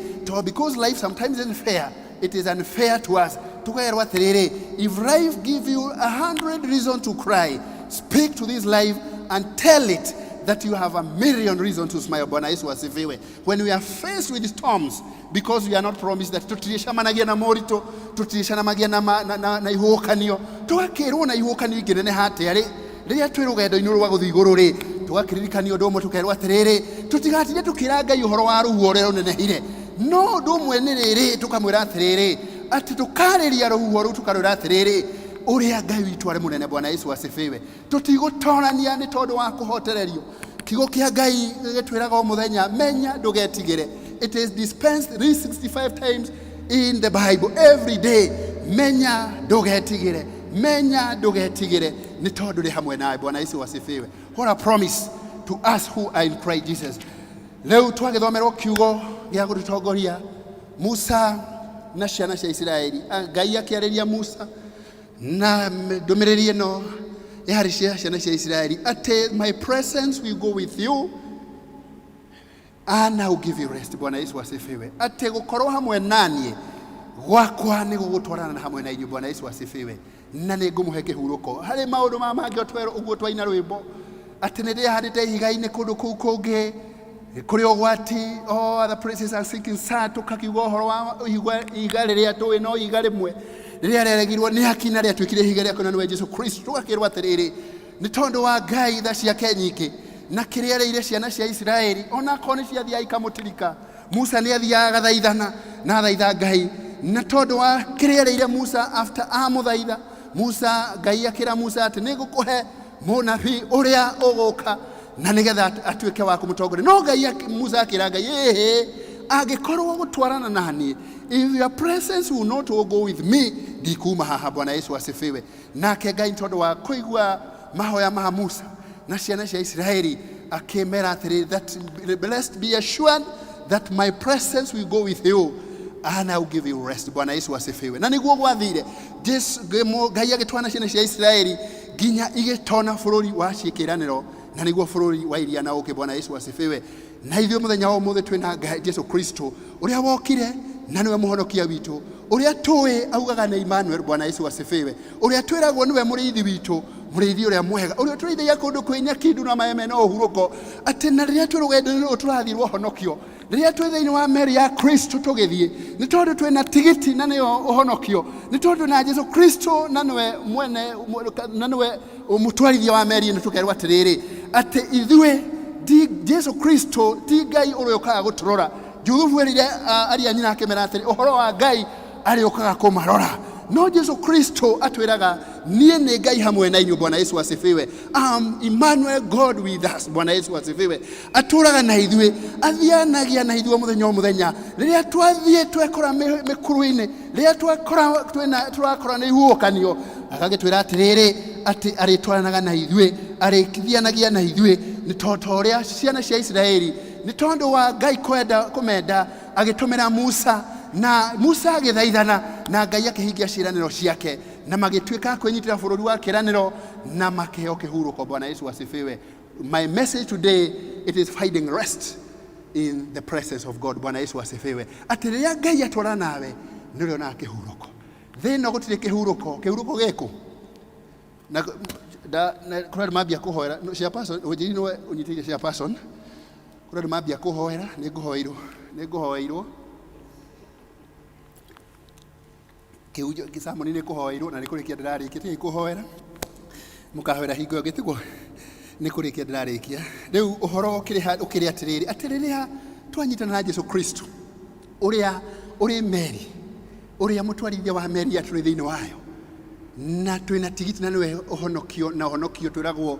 because life sometimes isn't fair, it is unfair to us. Tũgerwo atĩrĩrĩ, if life give you 100 reasons to cry, speak to this life and tell it that you have 1,000,000 reasons to smile. Bwana Yesu asifiwe. When we are faced with storms, because we are not promised that tũtirĩcemanagia na moritũ, tũtirĩcemanagia na ihokanio, tũgakĩrwo na ihokanio ingĩneneha atĩa rĩ, rĩrĩa twĩ rũgendo-inĩ rwa gũthiĩ igũrũ rĩ, tugakiririkania ũndũ ũmwe tukerwo atĩrĩrĩ tũtigatinde tũkĩra Ngai ũhoro wa rũhuho ũrĩa rũnenehire no ũndũ ũmwe nĩ rĩrĩ tũkamwĩra atĩrĩrĩ atĩ tũkarĩria rũhuho rũu tũkarwĩra atĩrĩrĩ ũrĩa Ngai witũ arĩ mũnene. Bwana Yesu asifiwe. Tũtigũtorania nĩ tondũ wa kũhotererio. Kiugo kĩa Ngai gĩtwĩraga o mũthenya menya ndũgetigĩre. It is dispensed 365 times in the Bible every day. Menya ndũgetigĩre, menya ndũgetigĩre nĩ tondũ rĩ hamwe nawe. Bwana Yesu asifiwe. What a promise to us who are in Christ Jesus. Leo twagĩthomerwo kiugo gĩa gũtũtongoria Musa na ciana cia Isiraeli. Ngai akĩarĩria Musa na ndũmĩrĩri ĩno yarĩ cia ciana cia Isiraeli atĩ my presence will go with you and I will give you rest. Bwana Yesu asifiwe. Atĩ gũkorwo hamwe naniĩ gwakwa nĩ gũgũtwarana na hamwe na inyuĩ. Bwana Yesu asifiwe. Na nĩ ngũmũhe kĩhurũko harĩ maũndũ ma mangĩ ũguo twaina rwĩmbo atĩ nĩ ndĩhandĩte ihiga-inĩ kũndũ kũu kũngĩ kũrĩ ũgwati other places are sinking sand. Tũkakiuga ũhoro wa ihiga rĩrĩa tũĩ no ihiga rĩmwe rĩrĩa rĩaregirwo nĩ akina rĩa twĩkire ihiga rĩa kũna nĩwe Jesu Kristo. Tũgakĩrwo atĩrĩrĩ nĩ tondũ wa Ngai tha ciake nyingĩ na kĩrĩa rĩire ciana cia Isiraeli ona korwo nĩ ciathiaga ikamũtirika. Musa nĩ athiaga gathaithana na thaitha Ngai na tondũ wa kĩrĩa rĩire Musa after amũthaitha Musa Ngai akĩra Musa atĩ nĩ ngũkũhe mũnabii ũrĩa ũgũka na nĩgetha atuĩke wa kũmũtongoria. No Ngai Musa akĩra Ngai angĩkorwo gũtwarana naniĩ if your presence will not go with me ndikuma haha. Bwana Yesu asifiwe. Nake Ngai tondũ wa kũigua mahoya ma Musa na ciana cia Isiraeli akĩmera atĩrĩrĩ that blessed be assured that my presence will go with you and I will give you rest. Bwana Yesu asifiwe. Na nĩguo gwathire Ngai agĩtwara ciana cia Isiraeli nginya igĩtona bũrũri wa ciĩkĩranĩro na nĩguo bũrũri wa iria na ũkĩ. Bwana Yesu asifiwe. Na ithuĩ mũthenya wa ũmũthĩ twĩna Ngai Jesu Kristo ũrĩa wokire na nĩwe mũhonokia witũ ũrĩa tũĩ augaga nĩ Emmanuel. Bwana Yesu asifiwe. Ũrĩa twĩragwo nĩwe mũrĩithi witũ mũrĩithi ũrĩa mwega ũrĩa tũrĩithagia kũndũ kwĩna kĩndũ na maeme no ũhurũko atĩ na rĩrĩa twĩ rũgendo rũrũ tũrathiĩ ũhonokio rĩrĩa twĩ thĩinĩ wa meri ya Kristo tũgĩthiĩ nĩ tondũ twĩna tigiti na nĩyo ũhonokio nĩ tondũ na Jesu Kristo na nĩwe mwene na nĩwe mũtwarithia wa meri ĩno. Tũkerwo atĩrĩrĩ atĩ ithuĩ Jesu Kristo ti Ngai ũrĩa ũkaga gũtũrora. Juthubu erire aria nyina akĩmera atĩrĩ ũhoro wa Ngai arĩ ũkaga kũmarora no Jesu Kristo atwĩraga niĩ nĩ Ngai hamwe na inyuĩ. Bwana Yesu asifiwe. Emmanuel, God with us. Bwana Yesu asifiwe. Atũraga na ithuĩ athianagia na ithuĩ mũthenya o mũthenya rĩrĩa twathiĩ twekora mĩkuru-inĩ rĩrĩa tũrakora nĩ ihuhũkanio agagĩtwĩra atĩrĩrĩ atĩ arĩtwaranaga na ithuĩ arĩthianagia na ithuĩ nĩ tondũ ũrĩa ciana cia Isiraeli nĩ tondũ wa Ngai kũmenda agĩtũmĩra Musa na Musa agĩthaithana na Ngai akĩhingia ciĩranĩro ciake na magĩtuĩka kwĩnyitĩra bũrũri wa kĩĩranĩro na makĩheo kĩhurũko. Bwana Yesu asifiwe. My message today it is finding rest in the presence of God. Bwana Yesu asifiwe. Atĩ rĩrĩa Ngai atwara nawe nĩ ũrĩonaga kĩhurũko. Thĩĩno gũtirĩ kĩhurũko gĩkũ na kũrĩa mambia kũhoera cia person ũnjĩri nĩwe ũnyitĩire cia person kũrĩa mambia kũhoera nĩ ngũhoeirwo kĩsamoni nĩ kũhoeirwo na nĩ kũrĩkia ndĩrarĩkia kũhoera mũkahoera hingo ĩyo gĩtigwo nĩ kũrĩkia ndĩrarĩkia. Rĩu ũhoro ũkĩrĩ atĩrĩrĩ atĩ rĩrĩa twanyitana na Jesu Kristo ũrĩa ũrĩ meri ũrĩa mũtwarithia wa meri ya tũrĩ thĩinĩ wayo na twĩna tigiti na nĩwe ũhonokio na ũhonokio twĩragwo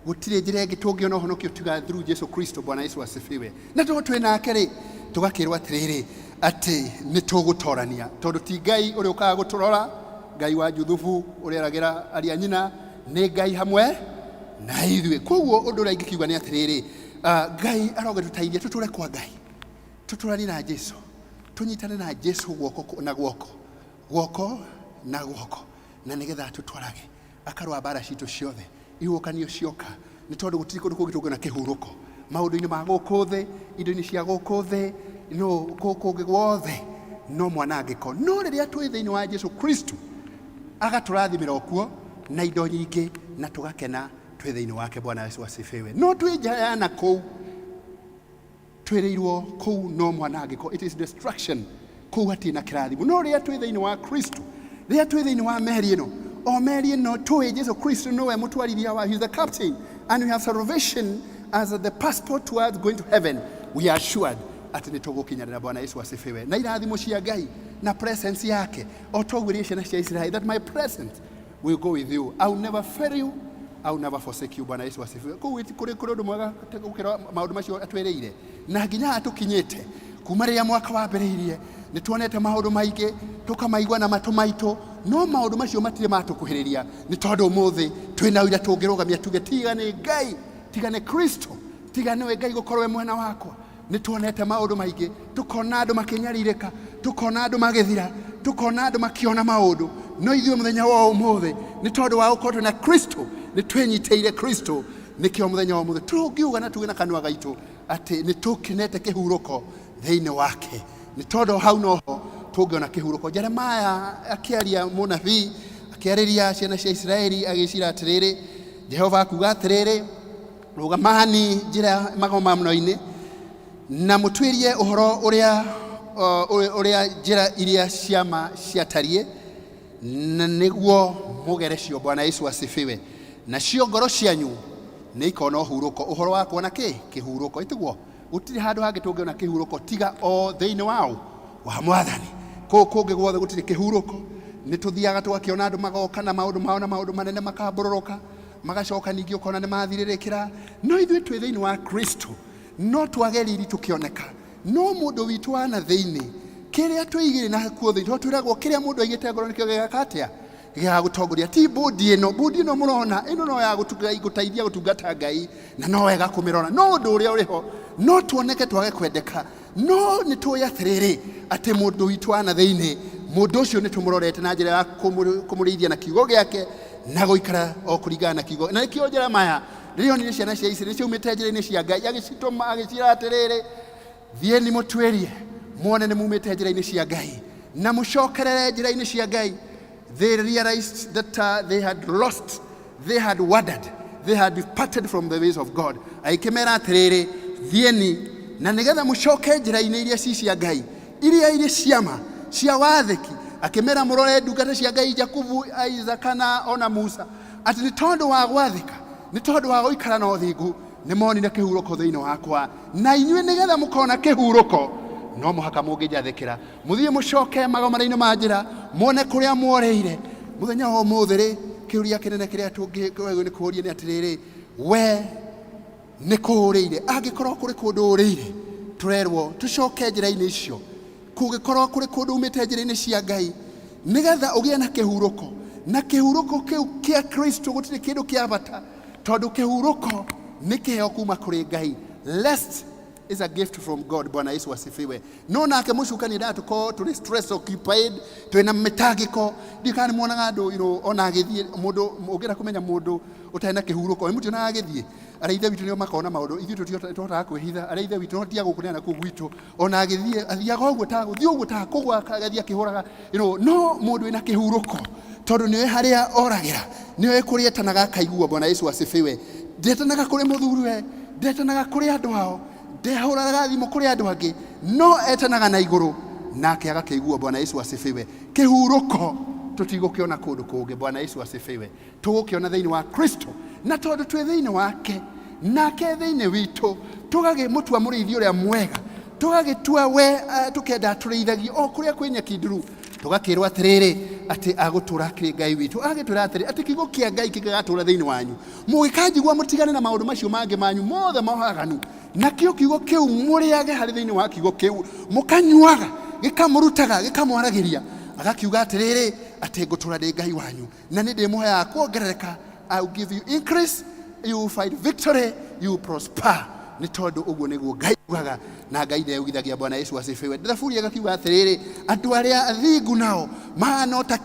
gũtirĩ njĩra ĩngĩ tũngĩona ũhonokio tiga through Jesu Kristo. Bwana Yesu asifiwe. Na twĩnake rĩ tũgakĩrwo atĩrĩrĩ atĩ nĩ tũgũtorania tondũ ti Ngai ũrĩa ũkaga gũtũrora. Ngai wa Juthubu ũrĩa eragĩra aria nyina nĩ Ngai hamwe na ithuĩ. Koguo ũndũ ũrĩa ingĩkiuga nĩ atĩrĩrĩ Ngai arogĩtũteithia tũtũre kwa Ngai tũtũrani na Jesu tũnyitane na Jesu guoko na guoko na nĩgetha tũtwarage akarũa mbara citũ ciothe ihukanio cioka nĩ tondũ gũtirĩ kũndũ kũngĩ tũngĩona kĩhurũko maũndũ-inĩ ma gũkũ thĩ indo-inĩ cia gũkũ thĩ no kũngĩ guothe no mwanangĩko. No rĩrĩa twĩ thĩinĩ wa Jesu Kristo agatũrathimĩra okuo na indo nyingĩ na tũgakena twĩ thĩinĩ wake. Bwana Yesu asifiwe. No twĩ nja ya na kũu twĩrĩirwo kũu no mwanangĩko. It is destruction. Kũu hatirĩ na kĩrathimo. No rĩrĩa twĩ thĩinĩ wa Kristo rĩrĩa twĩ thĩinĩ wa meri ĩno o meri ĩno twĩ Jesu Kristo nowe mũtwarithia wa he is the captain and we have salvation as the passport towards going to heaven, we are assured ati nitugukinyana Bwana Yesu asifiwe. Na irathimo cia Ngai na presence yake otogwirie ciana cia Israeli, that my presence will go with you. I will never fail you, I will never forsake you. Bwana Yesu asifiwe. Kuri undu mwega gukira maundu macio atwereire na nginya atukinyite kuma riria mwaka wambiriirie ni tuonete maundu maingi tukamaigua na matu maitu, no maundu macio matire matukuhiriria ni tondu umuthi twina wira tungirugamia tuge tigane Ngai, tigane Kristo, tigane Ngai gukorwe mwena wakwa. Ni tuonete maundu maingi, tukona andu makinyaririka, tukona andu magithira, tukona andu makiona maundu, no ithuĩ muthenya wa umuthi ni tondu wa gukorwo na Kristo, ni twenyiteire Kristo, nikio muthenya wa umuthi tungiuga na tuge na kanua gaitu ati ni tukinete kihuruko thiini wake, ni tondu hau noho tungiona kihuruko. Jeremia akiaria munabii akiariria ciana cia Israeli agicira atiriri, Jehova akuga atiriri, rugamani njira magoma mno-ini na mutwirie uhoro uria njira iria ciama ciatarie na niguo mugerecio. Bwana Yesu asifiwe. Na cio ngoro cianyu ni ikona uhuruko. Uhoro wa kuona kihuruko itiguo gutiri handu hangi tungiona kihuruko tiga o thiini wao wa Mwathani. Kungi guothe gutiri kihuruko. Ni tuthiaga tugakiona andu magoka na maundu mao na maundu manene makaburoroka, magacoka ningi ukona ni mathiririkira. No ithuĩ twi thiini wa Kristo, no twageriri tukioneka, no mundu witu wana thiini kiria twigire na kuo thiini twiragwo kiria mundu aigite ngoro nikio gigakatia giga gutongoria ti budi ino murona ino no ya gutaithia gutungata Ngai na no wega kumirona no undu uria uriho no tuoneke twage kwendeka no ni tuyathiriri ati mundu witu wana thiini mundu ucio ni tumurorete na njira ya kumurithia na kiugo giake na guikara o kuringana na kiugo. Na ikio Jeremia ririo ni ciana cia Isiraeli ciumite njira-ini cia Ngai agicituma agicira atiriri, thieni mutwerie muone ni mumite njira-ini cia Ngai na mucokerere njira-ini cia Ngai. They realized that they had lost, they had wandered, they had departed from the ways of God. Aikimera atiriri, thieni na nigetha mucoke njira-ini iria cia Ngai iria iri ciama cia wathiki. Akimera murore ndungata cia Ngai Jakubu, Isaka na ona Musa ati ni tondu wa gwathika, ni tondu wa guikara na uthingu ni monire kihuruko thiini wakwa. Na inyuĩ nigetha mukona kihuruko no muhaka mungijathikira, muthie mucoke magomara-ini ma njira muone kuria mworeire. Muthenya wa umuthi kiuria kinene kiria tungikorwo ni kuria ni atiriri, we ni kuuriire angikorwo kuri kundu uriire turerwo tucoke njira-ini icio. Kungikorwo kuri kundu umite njira-ini cia Ngai nigetha ugie na kihuruko, na kihuruko kiu kia Kristo gutiri kindu kia bata tondu kihuruko ni kiheo kuma kuri Ngai. Rest is a gift from God. Bwana Yesu asifiwe. No nake mucukani da tuko tuli stress occupied, twina mitagiko ndikani muonaga andu ona agithie mundu ugira kumenya mundu utaina kihuruko mutu na agithie araithe witu nio makona maundu ithu tutota kwihitha araithe witu no tia gukunena ku gwitu ona agithie athiaga uguo ta guthio uguo ta kugwa agathia kihuraga no mundu ina kihuruko tondu niwe haria oragira niwe kuria tanaga kaigua. Bwana Yesu asifiwe. Ndetanaga kuri muthuriwe, ndetanaga kuri andu hao, ndehuraga thimu kuri andu angi, no etanaga na iguru nake agakeigua. Bwana Yesu asifiwe. Kihuruko tutigukiona kundu kungi. Bwana Yesu asifiwe. Tugukiona thiini wa Kristo na tondu twi thiini wake nake thiini witu tugage mutua muriithio ria mwega, tugagitua we tukenda tureithagie o kuria kwinya kinduru, tugakirwa atiriri ati agutura kiri Ngai witu agitura atiriri ati kiugo kia Ngai kigatura thiini wanyu. Mugikanjigua mutigane na maundu macio mangi manyu mothe mahaganu, na kio kiugo kiu muriage hari thiini wa kiugo kiu mukanyuaga gikamurutaga gikamwaragiria agakiuga atiriri ati ngutura ndi Ngai wanyu na ni ndi muhaya kuongerereka. I will give you increase, you will find victory, you will prosper. Ni tondu uguo niguo Ngai ugaga na Ngai ndeugithagia. Bwana Yesu asifiwe. Thaburia gakiuga atiriri andu aria athingu nao mahanota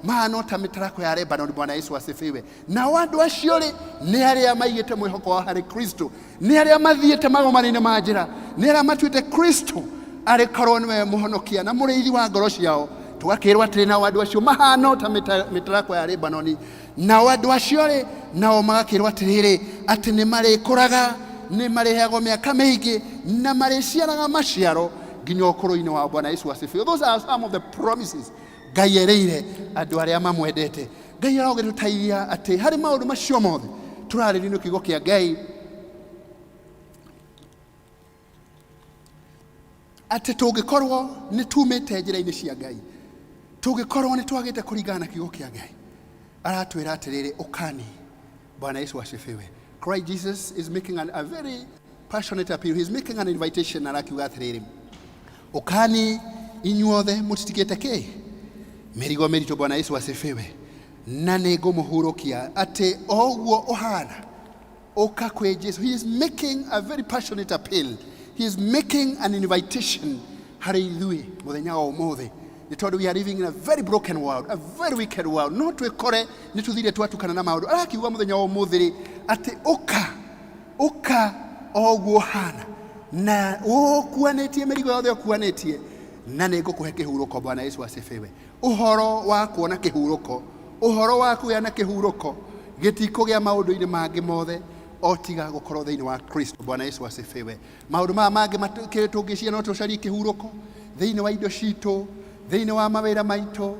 mahanota mitarako ya Lebanon. Bwana Yesu asifiwe. Na andu acio ri ni aria maigite mwihoko wa hari Kristo, ni aria mathiite magomana-ini ma njira, ni aria matuite Kristo ari korwo niwe muhonokia na muriithi wa ngoro ciao. Tugakirwa atiri na andu acio mahanota mitarako ya Lebanon, na andu acio ri nao magakirwa atiriri ati ni marikuraga, ni marihagwo miaka miingi na mariciaraga maciaro nginya ukuru-ini wa. Bwana Yesu asifiwe. Those are some of the promises Ngai ereire andu aria mamwendete. Ngai arogitutaithia ati hari maundu macio mothe turarĩrĩrio kiugo kĩa Ngai atĩ tũngĩkorwo nĩ tumĩte njĩra-inĩ cia Ngai, tũngĩkorwo nĩ twagĩte kũringana na kiugo kĩa Ngai, aratwĩra atĩrĩrĩ, ũkani. Bwana Yesu asifiwe. Christ Jesus is making a very passionate appeal. He's making an invitation, arakiuga atĩrĩrĩ, ũkani inyuothe mũtitikĩte kĩ mĩrigo mĩritũ. Bwana Yesu asifiwe. Na nĩngũmũhurũkia. Atĩ o ũguo ũhana ũka kwĩ Jesu. He is making a very passionate appeal. He is making an invitation harĩ ithuĩ mũthenya wa ũmũthĩ. Nĩ tondũ we are living in a very broken world, a very wicked world. No twĩkore nĩ tũthire twatukana na maũndũ. Arakiuga mũthenya wa ũmũthĩ atĩ ũka o ũguo ũhana na ũkuanĩtie mĩrigo yothe ũkuanĩtie na nĩngũkũhe kĩhurũko. Bwana Yesu asifiwe. Ũhoro wa kuona kĩhurũko, ũhoro wa kũgĩa na kĩhurũko gĩtikũgĩa maũndũ-inĩ mangĩ mothe o tiga gũkorwo thĩinĩ wa Kristo. Bwana Yesu asifiwe. Maũndũ maya mangĩ tũngĩciria no tũcarie kĩhurũko thĩinĩ wa indo citũ, thĩinĩ wa mawĩra maitũ,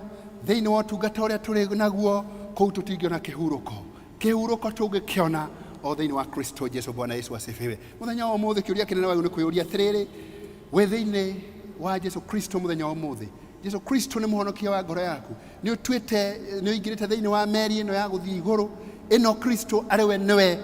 thĩinĩ wa ũtungata ũrĩa tũrĩ naguo, kũu tũtingĩona kĩhurũko. Kĩhurũko tũngĩkĩona o thĩinĩ wa Kristo Jesu. Bwana Yesu asifiwe. Mũthenya wa ũmũthĩ kĩũria kĩnene wagĩrĩirwo nĩ kwĩyũria atĩrĩrĩ, we thĩinĩ wa Jesu Kristo mũthenya wa ũmũthĩ, Jesu Kristo nĩ mũhonokia wa ngoro yaku, nĩ ũingĩrĩte thĩinĩ wa meri ĩno ya gũthiĩ igũrũ ĩno Kristo arĩ we nĩwe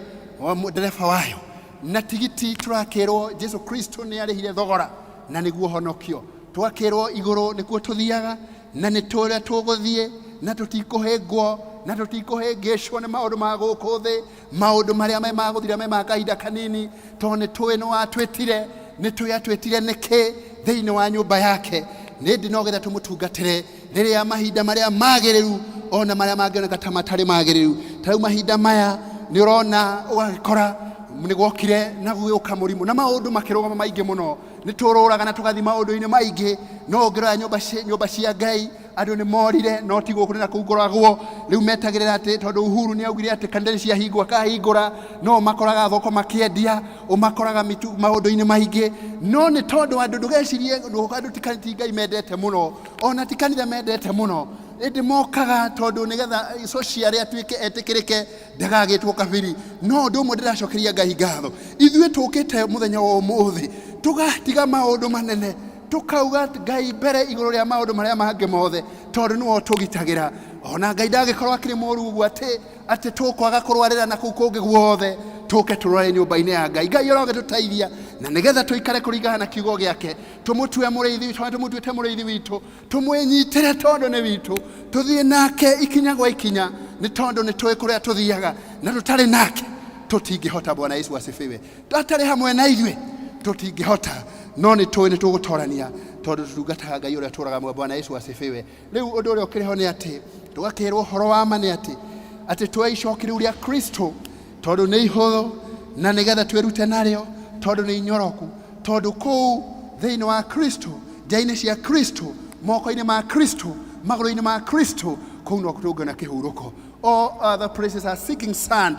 ndereba wayo, na tigiti tũrakĩrwo Jesu Kristo nĩ arĩhire thogora na nĩguo honokio. Twakĩrwo igũrũ nĩkuo tũthiaga na nĩ tũrĩa tũgũthiĩ na tũtikũhĩngwo na tũtikũhĩngĩcwo nĩ maũndũ ma gũkũ thĩ, maũndũ marĩa magũthira ma kahinda kanini, tondũ nĩ tũĩ nĩ watwĩtire, nĩ tũĩ atwĩtire nĩkĩ thĩinĩ wa nyũmba yake. Nĩ ndĩ no getha tũmũtungatĩre rĩrĩa mahinda marĩa magĩrĩru ona marĩa mangĩoneka ta matarĩ magĩrĩru. Ta rĩu mahinda maya nĩ ũrona ũgagĩkora nĩ gwokire na gũgĩũka mũrimũ na maũndũ makĩrũgama maingĩ mũno. Nĩ tũrũraga na tũgathiĩ maũndũ-inĩ maingĩ, no ũngĩrora nyũmba cia Ngai andũ nĩ morire, no ti gũkũ na kũu ngoragwo. Rĩu metagĩrĩra atĩ tondũ Uhuru nĩ augire atĩ kanitha ciahingwo akahingũra, no makoraga thoko makĩendia, ũmakoraga maũndũ-inĩ maingĩ. No nĩ tondũ andũ ndũgecirie andũ ti Ngai mendete mũno, ona ti kanitha mendete mũno, ĩndĩ mokaga tondũ nĩgetha socially atuĩke etĩkĩrĩke ndagagĩtwo kabiri. No ũndũ ũmwe ndĩracokeria Ngai ngatho, ithuĩ tũkĩte mũthenya wa ũmũthĩ tũgatiga maũndũ manene, tukauga Ngai mbere igũrũ rĩa maũndũ marĩa mangĩ mothe, tondũ nĩwe ũtũgitagĩra. Ona Ngai ndagĩkorwo akĩrĩ mũũru ũguo atĩ tũkwaga kũrwarĩra na kũu kũngĩ guothe, tũke tũrware nyũmba-inĩ ya Ngai. Ngai arogĩtũteithia na nĩgetha tũikare kũringana na kiugo gĩake, tũmũtue mũrĩithi witũ, tũmũtuĩte mũrĩithi witũ, tũmwĩnyitĩre tondũ nĩ witũ, tũthiĩ nake ikinya gwa ikinya, nĩ tondũ nĩ tũĩ kũrĩa tũthiaga na tũtarĩ nake tũtingĩhota. Bwana Yesu asifiwe. Tũtarĩ hamwe na ithuĩ tũtingĩhota, no nĩ tũĩ nĩ tũgũtorania tondũ tũtungataga Ngai ũrĩa tũraga muoyo. Bwana Yesu asifiwe. Rĩu ũndũ ũrĩa ũkĩrĩ ho nĩ atĩ tũgakĩrwo ũhoro wa ma nĩ atĩ tuoe icoki rĩu rĩa Kristo, tondũ nĩ ihũthũ na nĩgetha twĩrute narĩo, tondũ nĩ inyoroku, tondũ kũu thĩinĩ wa Kristo, njĩra-inĩ cia Kristo, moko-inĩ ma Kristo, magũrũ-inĩ ma Kristo, kũu no tũngĩona kĩhurũko. All other places are seeking sand,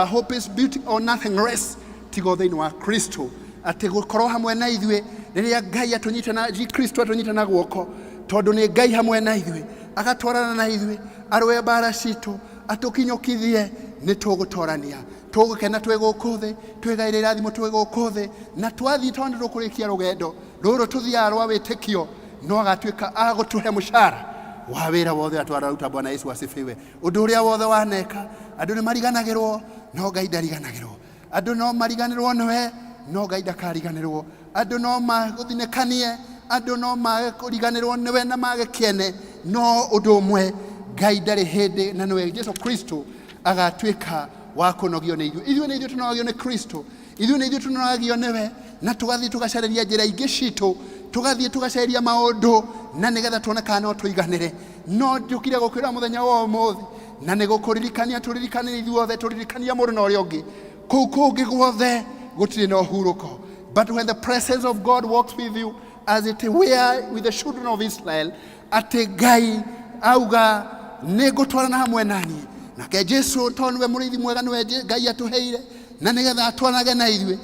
hope is beauty or nothing less, tiga thĩinĩ wa Kristo. Atĩ gũkorwo hamwe na ithuĩ rĩrĩa Ngai Kristo atũnyita na guoko, tondũ nĩ Ngai hamwe na ithuĩ, agatwarana na ithuĩ, arũe mbara citũ, atũkinyũkithie, nĩ tũgũtorania, tũgũkena twĩ gũkũ thĩ, twĩgaĩre irathimo twĩ gũkũ thĩ, na twathiĩ tondũ tũkũrĩkia rũgendo rũrũ tũthiaga rwa wĩtĩkio, no agatuĩka agũtũhe mũcara wa wĩra wothe atwararuta. Bwana Yesu asifiwe. Ũndũ ũrĩa wothe waneka, andũ nĩ mariganagĩrwo, no Ngai ndariganagĩrwo. Andũ no mariganĩrwo nĩwe, no Ngai ndakariganĩrwo. Andũ no magũthinĩkanie, andũ no makũriganĩrwo nĩwe na magĩkene, no ũndũ ũmwe Ngai ndarĩ hĩndĩ, na nĩwe Jesu Kristo agatuĩka wa kũnogio nĩ ithuĩ. Ithuĩ nĩ ithuĩ tũnogio nĩ Kristo, ithuĩ nĩ ithuĩ tũnogio nĩwe, na tũgathiĩ tũgacareria njĩra ingĩ citũ, tũgathiĩ tũgacareria maũndũ, na nĩgetha tuone kana no tũiganĩre. No njũkire gũkwĩra mũthenya wa ũmũthĩ, na nĩ gũkũririkania tũririkanie ithuothe, tũririkania mũndũ na ũrĩa ũngĩ, kũu kũngĩ guothe gũtirĩ na ũhurũko. But when the presence of God walks with you, as it were with the children of Israel, atĩ Ngai auga nĩ ngũtwarana hamwe naniĩ, nake Jesu tondũ nĩwe mũrĩithi mwega, nĩwe Ngai atũheire, na nĩgetha atwaranage na ithuĩ,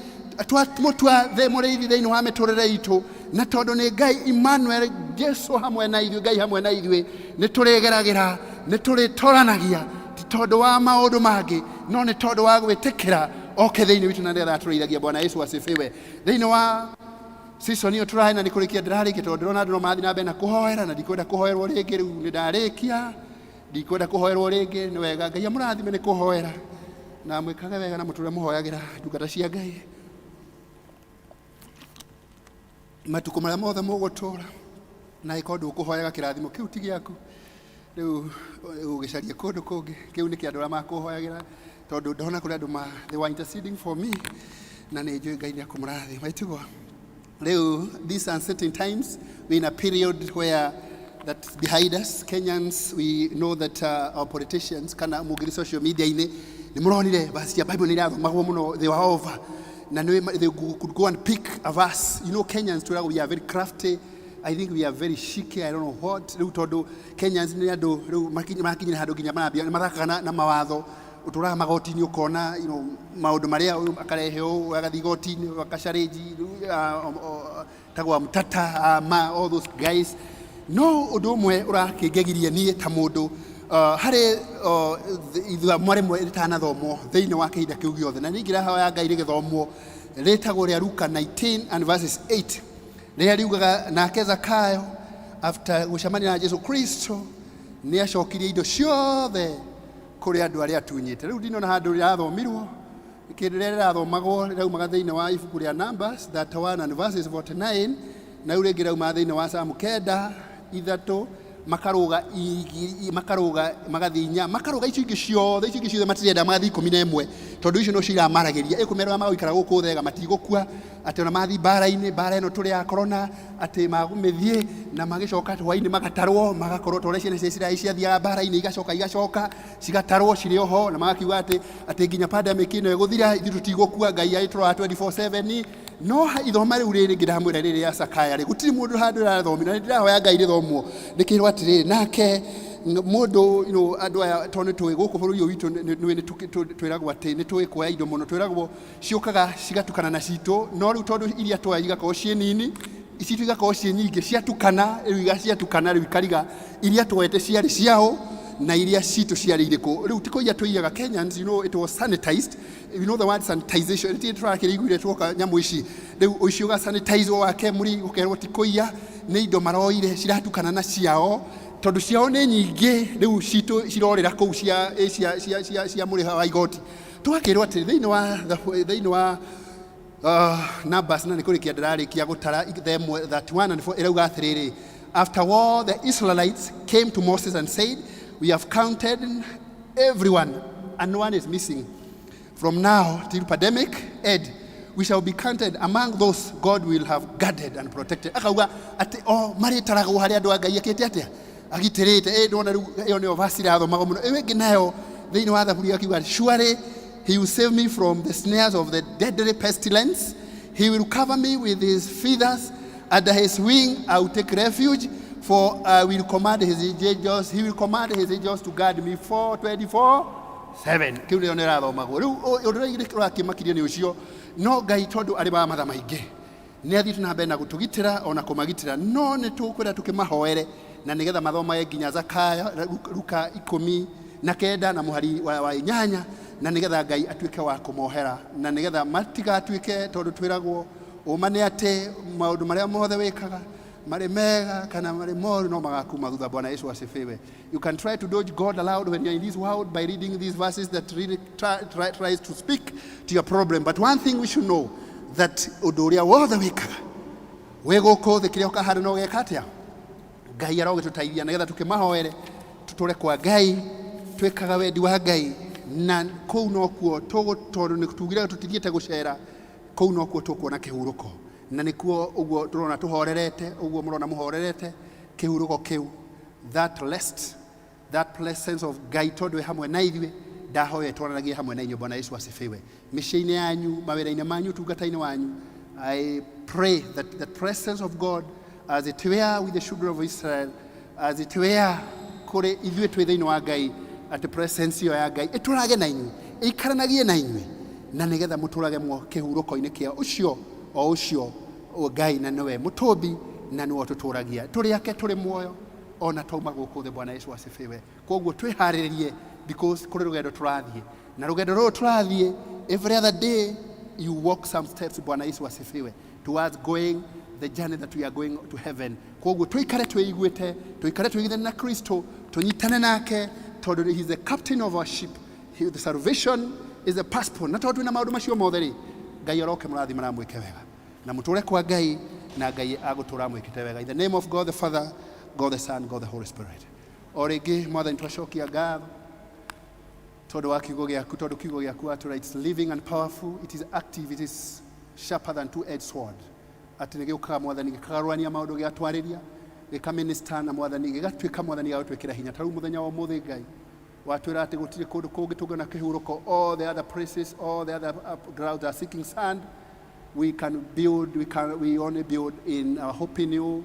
twamũtua mũrĩithi thĩinĩ wa mĩtũrĩre itũ, na tondũ nĩ Ngai Emmanuel, Jesu hamwe na ithuĩ, Ngai hamwe na ithuĩ, nĩ tũrĩgeragĩra, nĩ tũrĩtoranagia, ti tondu wa maundu mangi no ni tondu wa gwitikira oke thiini witu na ndetha tureithagia Bwana Yesu asifiwe thiini wa season iyo turahena ni kurikia ndirarikia tondu ndirona andu no mathi na mbere na kuhoera na ndikwenda kuhoerwo ringi riu ni ndarikia ndikwenda kuhoerwo ringi ni wega Ngai amurathime ni kuhoera na mwikage wega na muture muhoyagira ndungata cia Ngai matuko maria mothe mugutura na ikondu kuhoyaga kirathimo kiu ti giaku riu ugicaria kundu kungi kiu ni kiandura makuhoyagira tondu ndona kuri andu they were interceding for me na ni njui Ngai ni akumurathi maitugo riu these uncertain times we in a period where that's behind us. Kenyans, we know that our politicians kana mugiri social media ni muronire basi ya Bible ni ratho magwo muno they were over na they could go and pick a verse. You know, Kenyans we are very crafty. I think we are very chic. I don't know what. Riu tondu Kenyans ni andu riu makinyira handu ginya mathaka na mawatho uturaga magoti-ini ukona maundu maria akarehe agathi goti-ini akacareji tagwa mtata all those guys no undu umwe urakingegirie nie ta mundu hari ithuwa mwaremwe ritanathomwo thiini wa kihinda kiu giothe na ningira hawa ya Ngai rigithomwo ritagwo ria Luka 19 and verses 8 riria riugaga nake Zakayo after gucemania na Jesu Kristo ni acokirie indo ciothe kuri andu aria atunyite riu ndinona handu rirathomirwo kindu riria rirathomagwo raumaga thiini wa ibuku ria Numbers 31 and verses 49 na riu ringi rauma thiini wa Samu 9 ithatu makaruga magathinya makaruga icio ingi ciothe matirenda mathi 11 tondu icio no ciramarageria ikumerwa magoikara guku thega matigukua ati ona mathi bara-ini bara ino turi ya corona ati magumithie na magicoka hwaini magatarwo magakorwo tore ciana cia ciathia bara-ini igacoka cigatarwo ciri oho na magakiuga ati nginya pandemic ino iguthira ithu tutigukua Ngai aitura 24/7 no ithoma riu riri ngiramwira riri ya Sakaya ri gutiri mundu handu rathomira na ndirahoya Ngai rithomwo nikirwa atiri nake mundu andu aya tone twi guku bururi witu ni twiragwo ati ni twi kuoya indo muno twiragwo ciukaga cigatukana na citu no riu tondu iria twoya igakorwo cie nini ici igakorwo cie nyingi ciatukana riu igaciatukana riu ikariga iria twete ciari ciao na iria citu ciari iriku riu tiko ia twiyaga Kenyans it was sanitized the word sanitization it trakiriguire twoka nyamu ici riu uciuga sanitize wake muri ukerwo tikoia ni indo maroire ciratukana na ciao tondu ciao ni nyingi riu citu cirorira kuu cia muri wa igoti twakirwo ati thiini wa Numbers na nikurikia ndirarikia gutara them 31 and 4 irauga atiriri after war the Israelites came to Moses and said we have counted everyone and no one is missing from now till pandemic end we shall be counted among those God will have guarded and protected akauga ati maritaragwo hari andu Ngai akite atia agitirite ndona riu iyo ni verse irathomagwo muno ewe nginayo thiini wa thaburi akiuga surely he will save me from the snares of the deadly pestilence he will cover me with his feathers under his wing I will take refuge for I will command his angels he will command his angels to guard me for 24/7 kiu ni irathomagwo riu undu ira kimakirie ni ucio no Ngai tondu ari ba matha maingi ni athitu na mbere na gutugitira ona kumagitira no ni tukwira tukimahoere na nigetha mathoma nginya Zakaya Luka 19 na muhari wa inyanya na nigetha Ngai atuike wa kumohera na nigetha matigatuike tondu twiragwo umane ate maundu maria mothe wikaga mari mega kana mari moru no magakuma thutha Bwana Yesu asifiwe. You can try to dodge God aloud when you're in this world by reading these verses that really tries to speak to your problem, but one thing we should know that uduria wothe wikaga weguko thikiria ukahari no gekatia Ngai arogitutaithia nigetha tukimahoere tuture kwa Ngai twikaga wendi wa Ngai na kou no kuo tondu ni tugira tutithiete gucera kou no kuo tukuona kihuruko na nikuo uguo turona tuhorerete uguo murona muhorerete kihuruko kiu that presence of Ngai tondu hamwe na ithuĩ ndahoya twaranagie hamwe na inyuĩ Bwana Yesu asifiwe mĩciĩ-inĩ yanyu mawĩra-inĩ manyu tungata-inĩ wanyu I pray that the presence of God as it were with the children of Israel as it were kuri ithuĩ twĩ thĩinĩ wa Ngai at presence ya Ngai iturage na inyuĩ ikaranagie na inyuĩ na nigetha muturage mwo kihuruko-inĩ kia ucio Ngai na niwe mutumbi na niwe tuturagia turi ake turi muoyo ona tauma guku the Bwana Yesu asifiwe koguo twiharirie because kuri rugendo turathie na rugendo rwo turathie every other day you walk some steps Bwana Yesu asifiwe towards going the journey that we are going to heaven koguo tuikare tweiguite tuikare tweiguite na Kristo tunyitane nake tondu he is the captain of our ship. The salvation is the passport na tondu na maundu macio mothe ri Ngai aroke murathi maramwike wega na muture kwa Ngai na Ngai agutura mwikite wega in the name of God the Father, God the Son, God the Holy Spirit. Origi Mwathani twacokia ngatho tondu wa kiugo giaku tondu kiugo giaku atura it's living and powerful, it is active, it is sharper than two-edged sword. Ati nä gä å kaga Mwathani gä kagarårania maå ndå gä atwarä ria gä kaminista na Mwathani gä gatuä ka Mwathani ga gå twä kä ra hinya tarä u må thenya wa må thä Ngai watwä ra atä gå tirä kå ndå kå ngä tå ngä na kä hurå ko all the other places, all the other grounds are seeking sand. We can build, we only build in our hope in you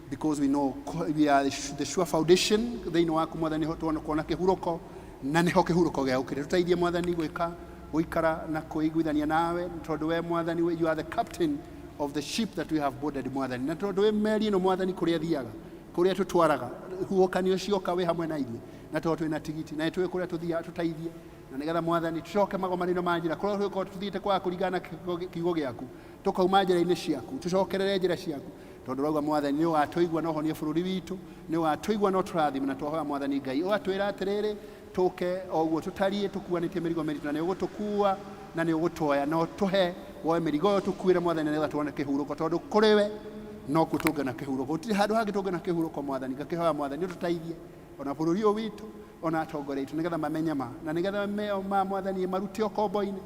because we know we are the sure foundation thä-inä waku Mwathani twana kuona kä hurå ko na nä ho kä hurå ko gä a gå kä rä tå teithie Mwathani gå ikara na kå iguithania nawe tondå we Mwathani you are the captain of the ship that we have boarded Mwathani na tondu we meri no Mwathani kuria thiaga kuria tutwaraga huokanio cioka we hamwe na ithuĩ na tondu twina tigiti na itwe kuria tuthiaga tuteithie na nigetha Mwathani tucoke magomanio ma njira kuria twiko tuthiite kwa kuringana kiugo giaku tukauma njira-inĩ ciaku tucokerere njira ciaku tondu rauga Mwathani nĩ ũgatuigua na ũhonie bũrũri witũ nĩ ũgatuigua na ũtũrathime na twahoya Mwathani Ngai ũgatwĩra atĩrĩrĩ tuke o ũguo tũtariĩ tũkuanĩtie mĩrigo mĩritũ na nĩ ũgũtũkua na nĩ ũgũtwoya na ũtũhe woe mĩrigo ĩyo tũkuĩre Mwathani nĩgetha tuone kĩhurũko tondũ kũrĩ we no kuo tũngĩ na kĩhurũko gũtirĩ handũ hangĩ tũngĩ na kĩhurũko Mwathani ngakĩhoya Mwathani ũtũteithie ona bũrũri ũyũ witũ ona atongoria aitũ nĩgetha mamenye ma na nĩgetha meo ma Mwathani marute ũkombo-inĩ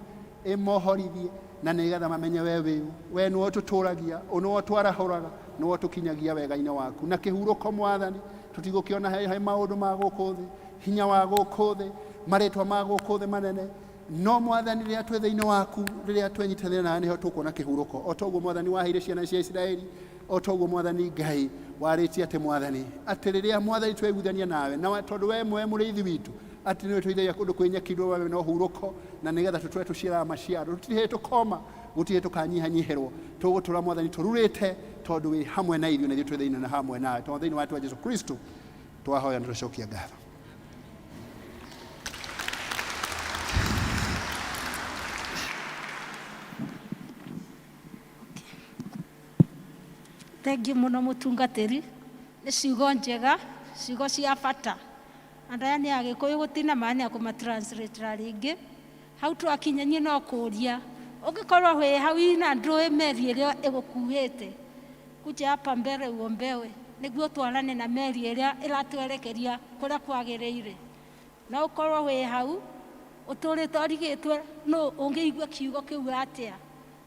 ĩmohorithie na nĩgetha mamenye we wĩũ we nĩwe ũtũtũragia nĩwe ũtwarahũraga nĩwe ũtũkinyagia wega-inĩ waku na kĩhurũko Mwathani tũtigũkĩona he maũndũ ma gũkũ thĩ hinya wa gũkũ thĩ marĩtwa ma gũkũ thĩ manene no Mwathani rĩrĩa twĩ thĩinĩ waku rĩrĩa twenyitithania nawe nĩho tũkuona kĩhurũko o toguo Mwathani waheire ciana cia Isiraeli o toguo Mwathani Ngai warĩtie atĩ Mwathani atĩ rĩrĩa Mwathani tweiguithania nawe na tondũ we mwe mũrĩithi witũ atĩ nĩwe tũithagia kũndũ kwĩ nyeki we no hurũko na nĩgetha tũtũre tũciaraga maciaro tũtirĩ tũkoma gũtirĩ tũkanyihanyihĩrwo tũgũtũra Mwathani tũrurĩte tondũ wĩ hamwe na ithuĩ na ithuĩ twĩ thĩinĩ na hamwe nawe tondũ thĩinĩ wa Jesũ Kristo twahoya na tũcokia ngatho. Thengiũ mũno mũtungatĩri nĩ ciugo njega ciugo cia bata andũ aya nĩ Agĩkũyũ gũtina maĩ nĩ akũmatranslate rĩngĩ hau twakinyanie no kũũria ũngĩkorwo wĩ hau ina ndũĩ meri ĩrĩa ĩgũkuĩte kuja hapa mbere uombewe nĩguo twarane na meri ĩrĩa ĩratwerekeria kũrĩa kwagĩrĩire no ũkorwo wĩ hau ũtũrĩte ũrigĩtwe no ũngĩigua kiugo kĩu atĩa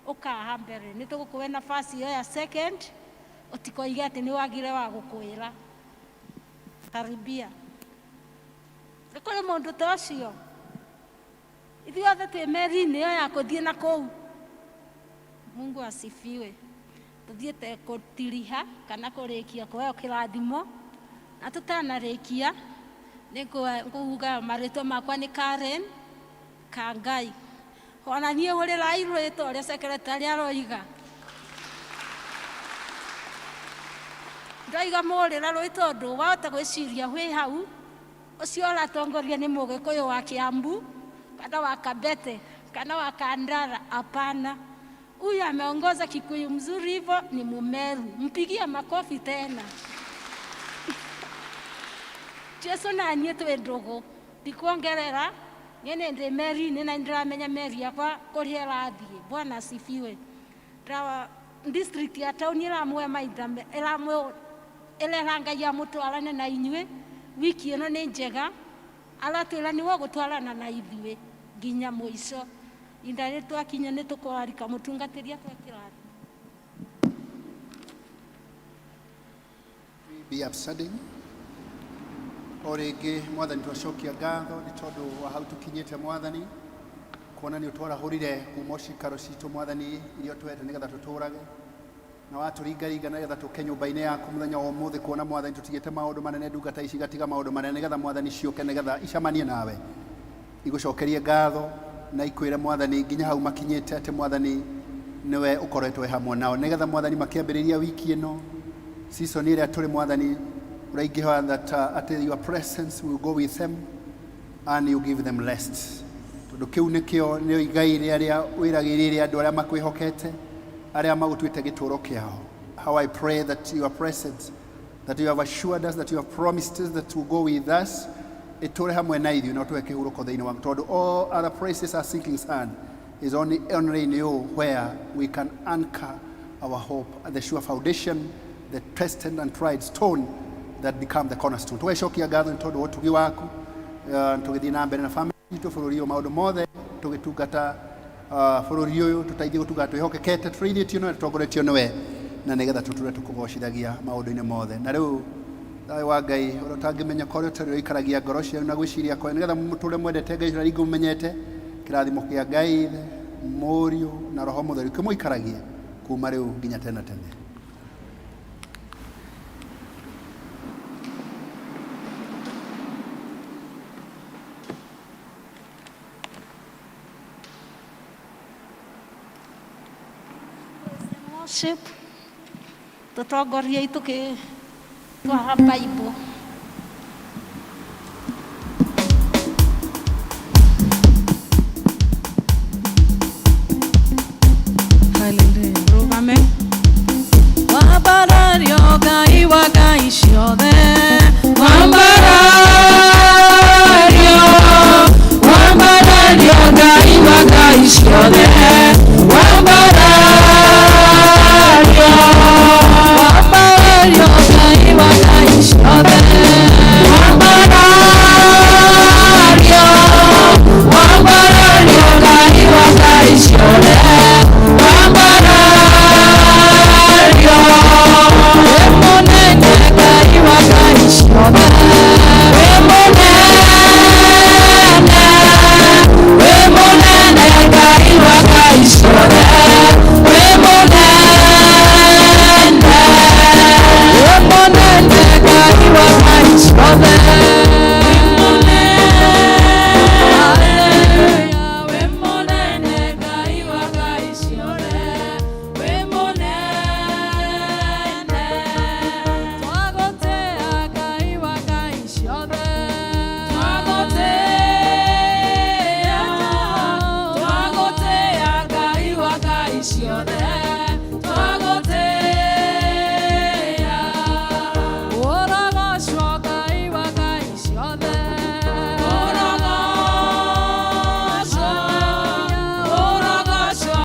ũkaha mbere nĩ tũgũkũhe nafasi ĩyo ya second utikoige atĩ nĩ wagire wa gũkwĩra karibia nĩ kũrĩ mũndũ ta ũcio ithuothe twĩ meri-inĩ ĩyo ya gũthiĩ na kũu Mungu asifiwe tuthiĩte gũtiriha kana kũrĩkia kũheo kĩrathimo na tũtanarĩkia nĩ ngũuga marĩtwa makwa nĩ Karen Kangai ona niĩ hũrĩrai rwĩtwa ũrĩa secretary aroiga ndoiga mũrĩra rwĩtwa ũndũ wahota gwĩciria wĩ hau ũcio ũratongoria nĩ Mũgĩkũyũ wa Kiambu kana wa Kabete kana wa Kandara hapana huyu ameongoza Kikuyu mzuri hivyo ni Mumeru mpigie makofi tena Jesu na niĩ twĩ ndũgũ ndikuongerera niĩ ndĩ meri-inĩ na nĩndĩramenya meri yakwa kũrĩa ĩrathiĩ Bwana asifiwe district ya town ĩramwe maitha ĩrerangagia mũtwarane na inyuĩ wiki ĩno nĩ njega aratwĩra nĩwe gũtwarana na ithuĩ nginya mũico inda nĩ twakinya nĩ tũkwarika mũtungatĩri atwekĩrathi be upsetting o rĩngĩ Mwathani twacokia ngatho nĩ tondũ wa hau tũkinyĩte Mwathani kuona nĩ ũtwarahũrire kuma cikaro citũ Mwathani iria twete nĩgetha tũtũrage na watũringaringa nĩgetha tũke nyũmba-inĩ yaku mũthenya wa ũmũthĩ kuona Mwathani tũtigĩte maũndũ manene ndungata ici gatiga maũndũ manene nĩgetha Mwathani ciũke nĩgetha icamanie nawe igũcokerie ngatho na ikwĩre Mwathani nginya hau makinyĩte atĩ Mwathani nĩwe ũkoretwo hamwe nao nĩgetha Mwathani makĩambĩrĩria wiki ĩno season ĩrĩa tũrĩ Mwathani uraingĩhoya that your presence will go with them and you give them rest. Tondu kiu nikio nio igai riria wiragirire andu aria makwihokete aria magutwite gituro kiao. How I pray that you are present, that you have assured us, that you have promised us that you will go with us. Itore hamwe na ithuĩ na ũtũhe kĩhurũko thĩinĩ waku, tondũ all other places are sinking sand. Is only in you where we can anchor our hope at the sure foundation, the tested and tried stone that become the cornerstone. Tũgecokia ngatho nĩ tondũ wa ũtugi waku, tũgĩthiĩ na mbere na family itũ bũrũri ũyũ maũndũ mothe tũgĩtungata bũrũri ũyũ, tũteithie gũtungata twĩhokekete, tũrĩithĩtio nĩwe, tũtongoretio nĩwe, na nĩgetha tũtũre tũkũgocithagia maũndũ-inĩ mothe. Na rĩu thayũ wa Ngai ũrĩa ũtangĩmenyeka ũrĩa ũtarĩ ũikaragia ngoro cianyu na gwĩciria kwanyu, nĩgetha mũtũre mwendete Ngai ũrĩa ringi mũmenyete. Kĩrathimo kĩa Ngai, Mũriũ na Roho Mũtheru kĩmũikaragie kuuma rĩu nginya tene tene. Worship tutongorie tukitwara Bible. Hallelujah. Rugame. Wambarario Ngai wa Ngai ciothe. Wambarario Ngai wa Ngai ciothe.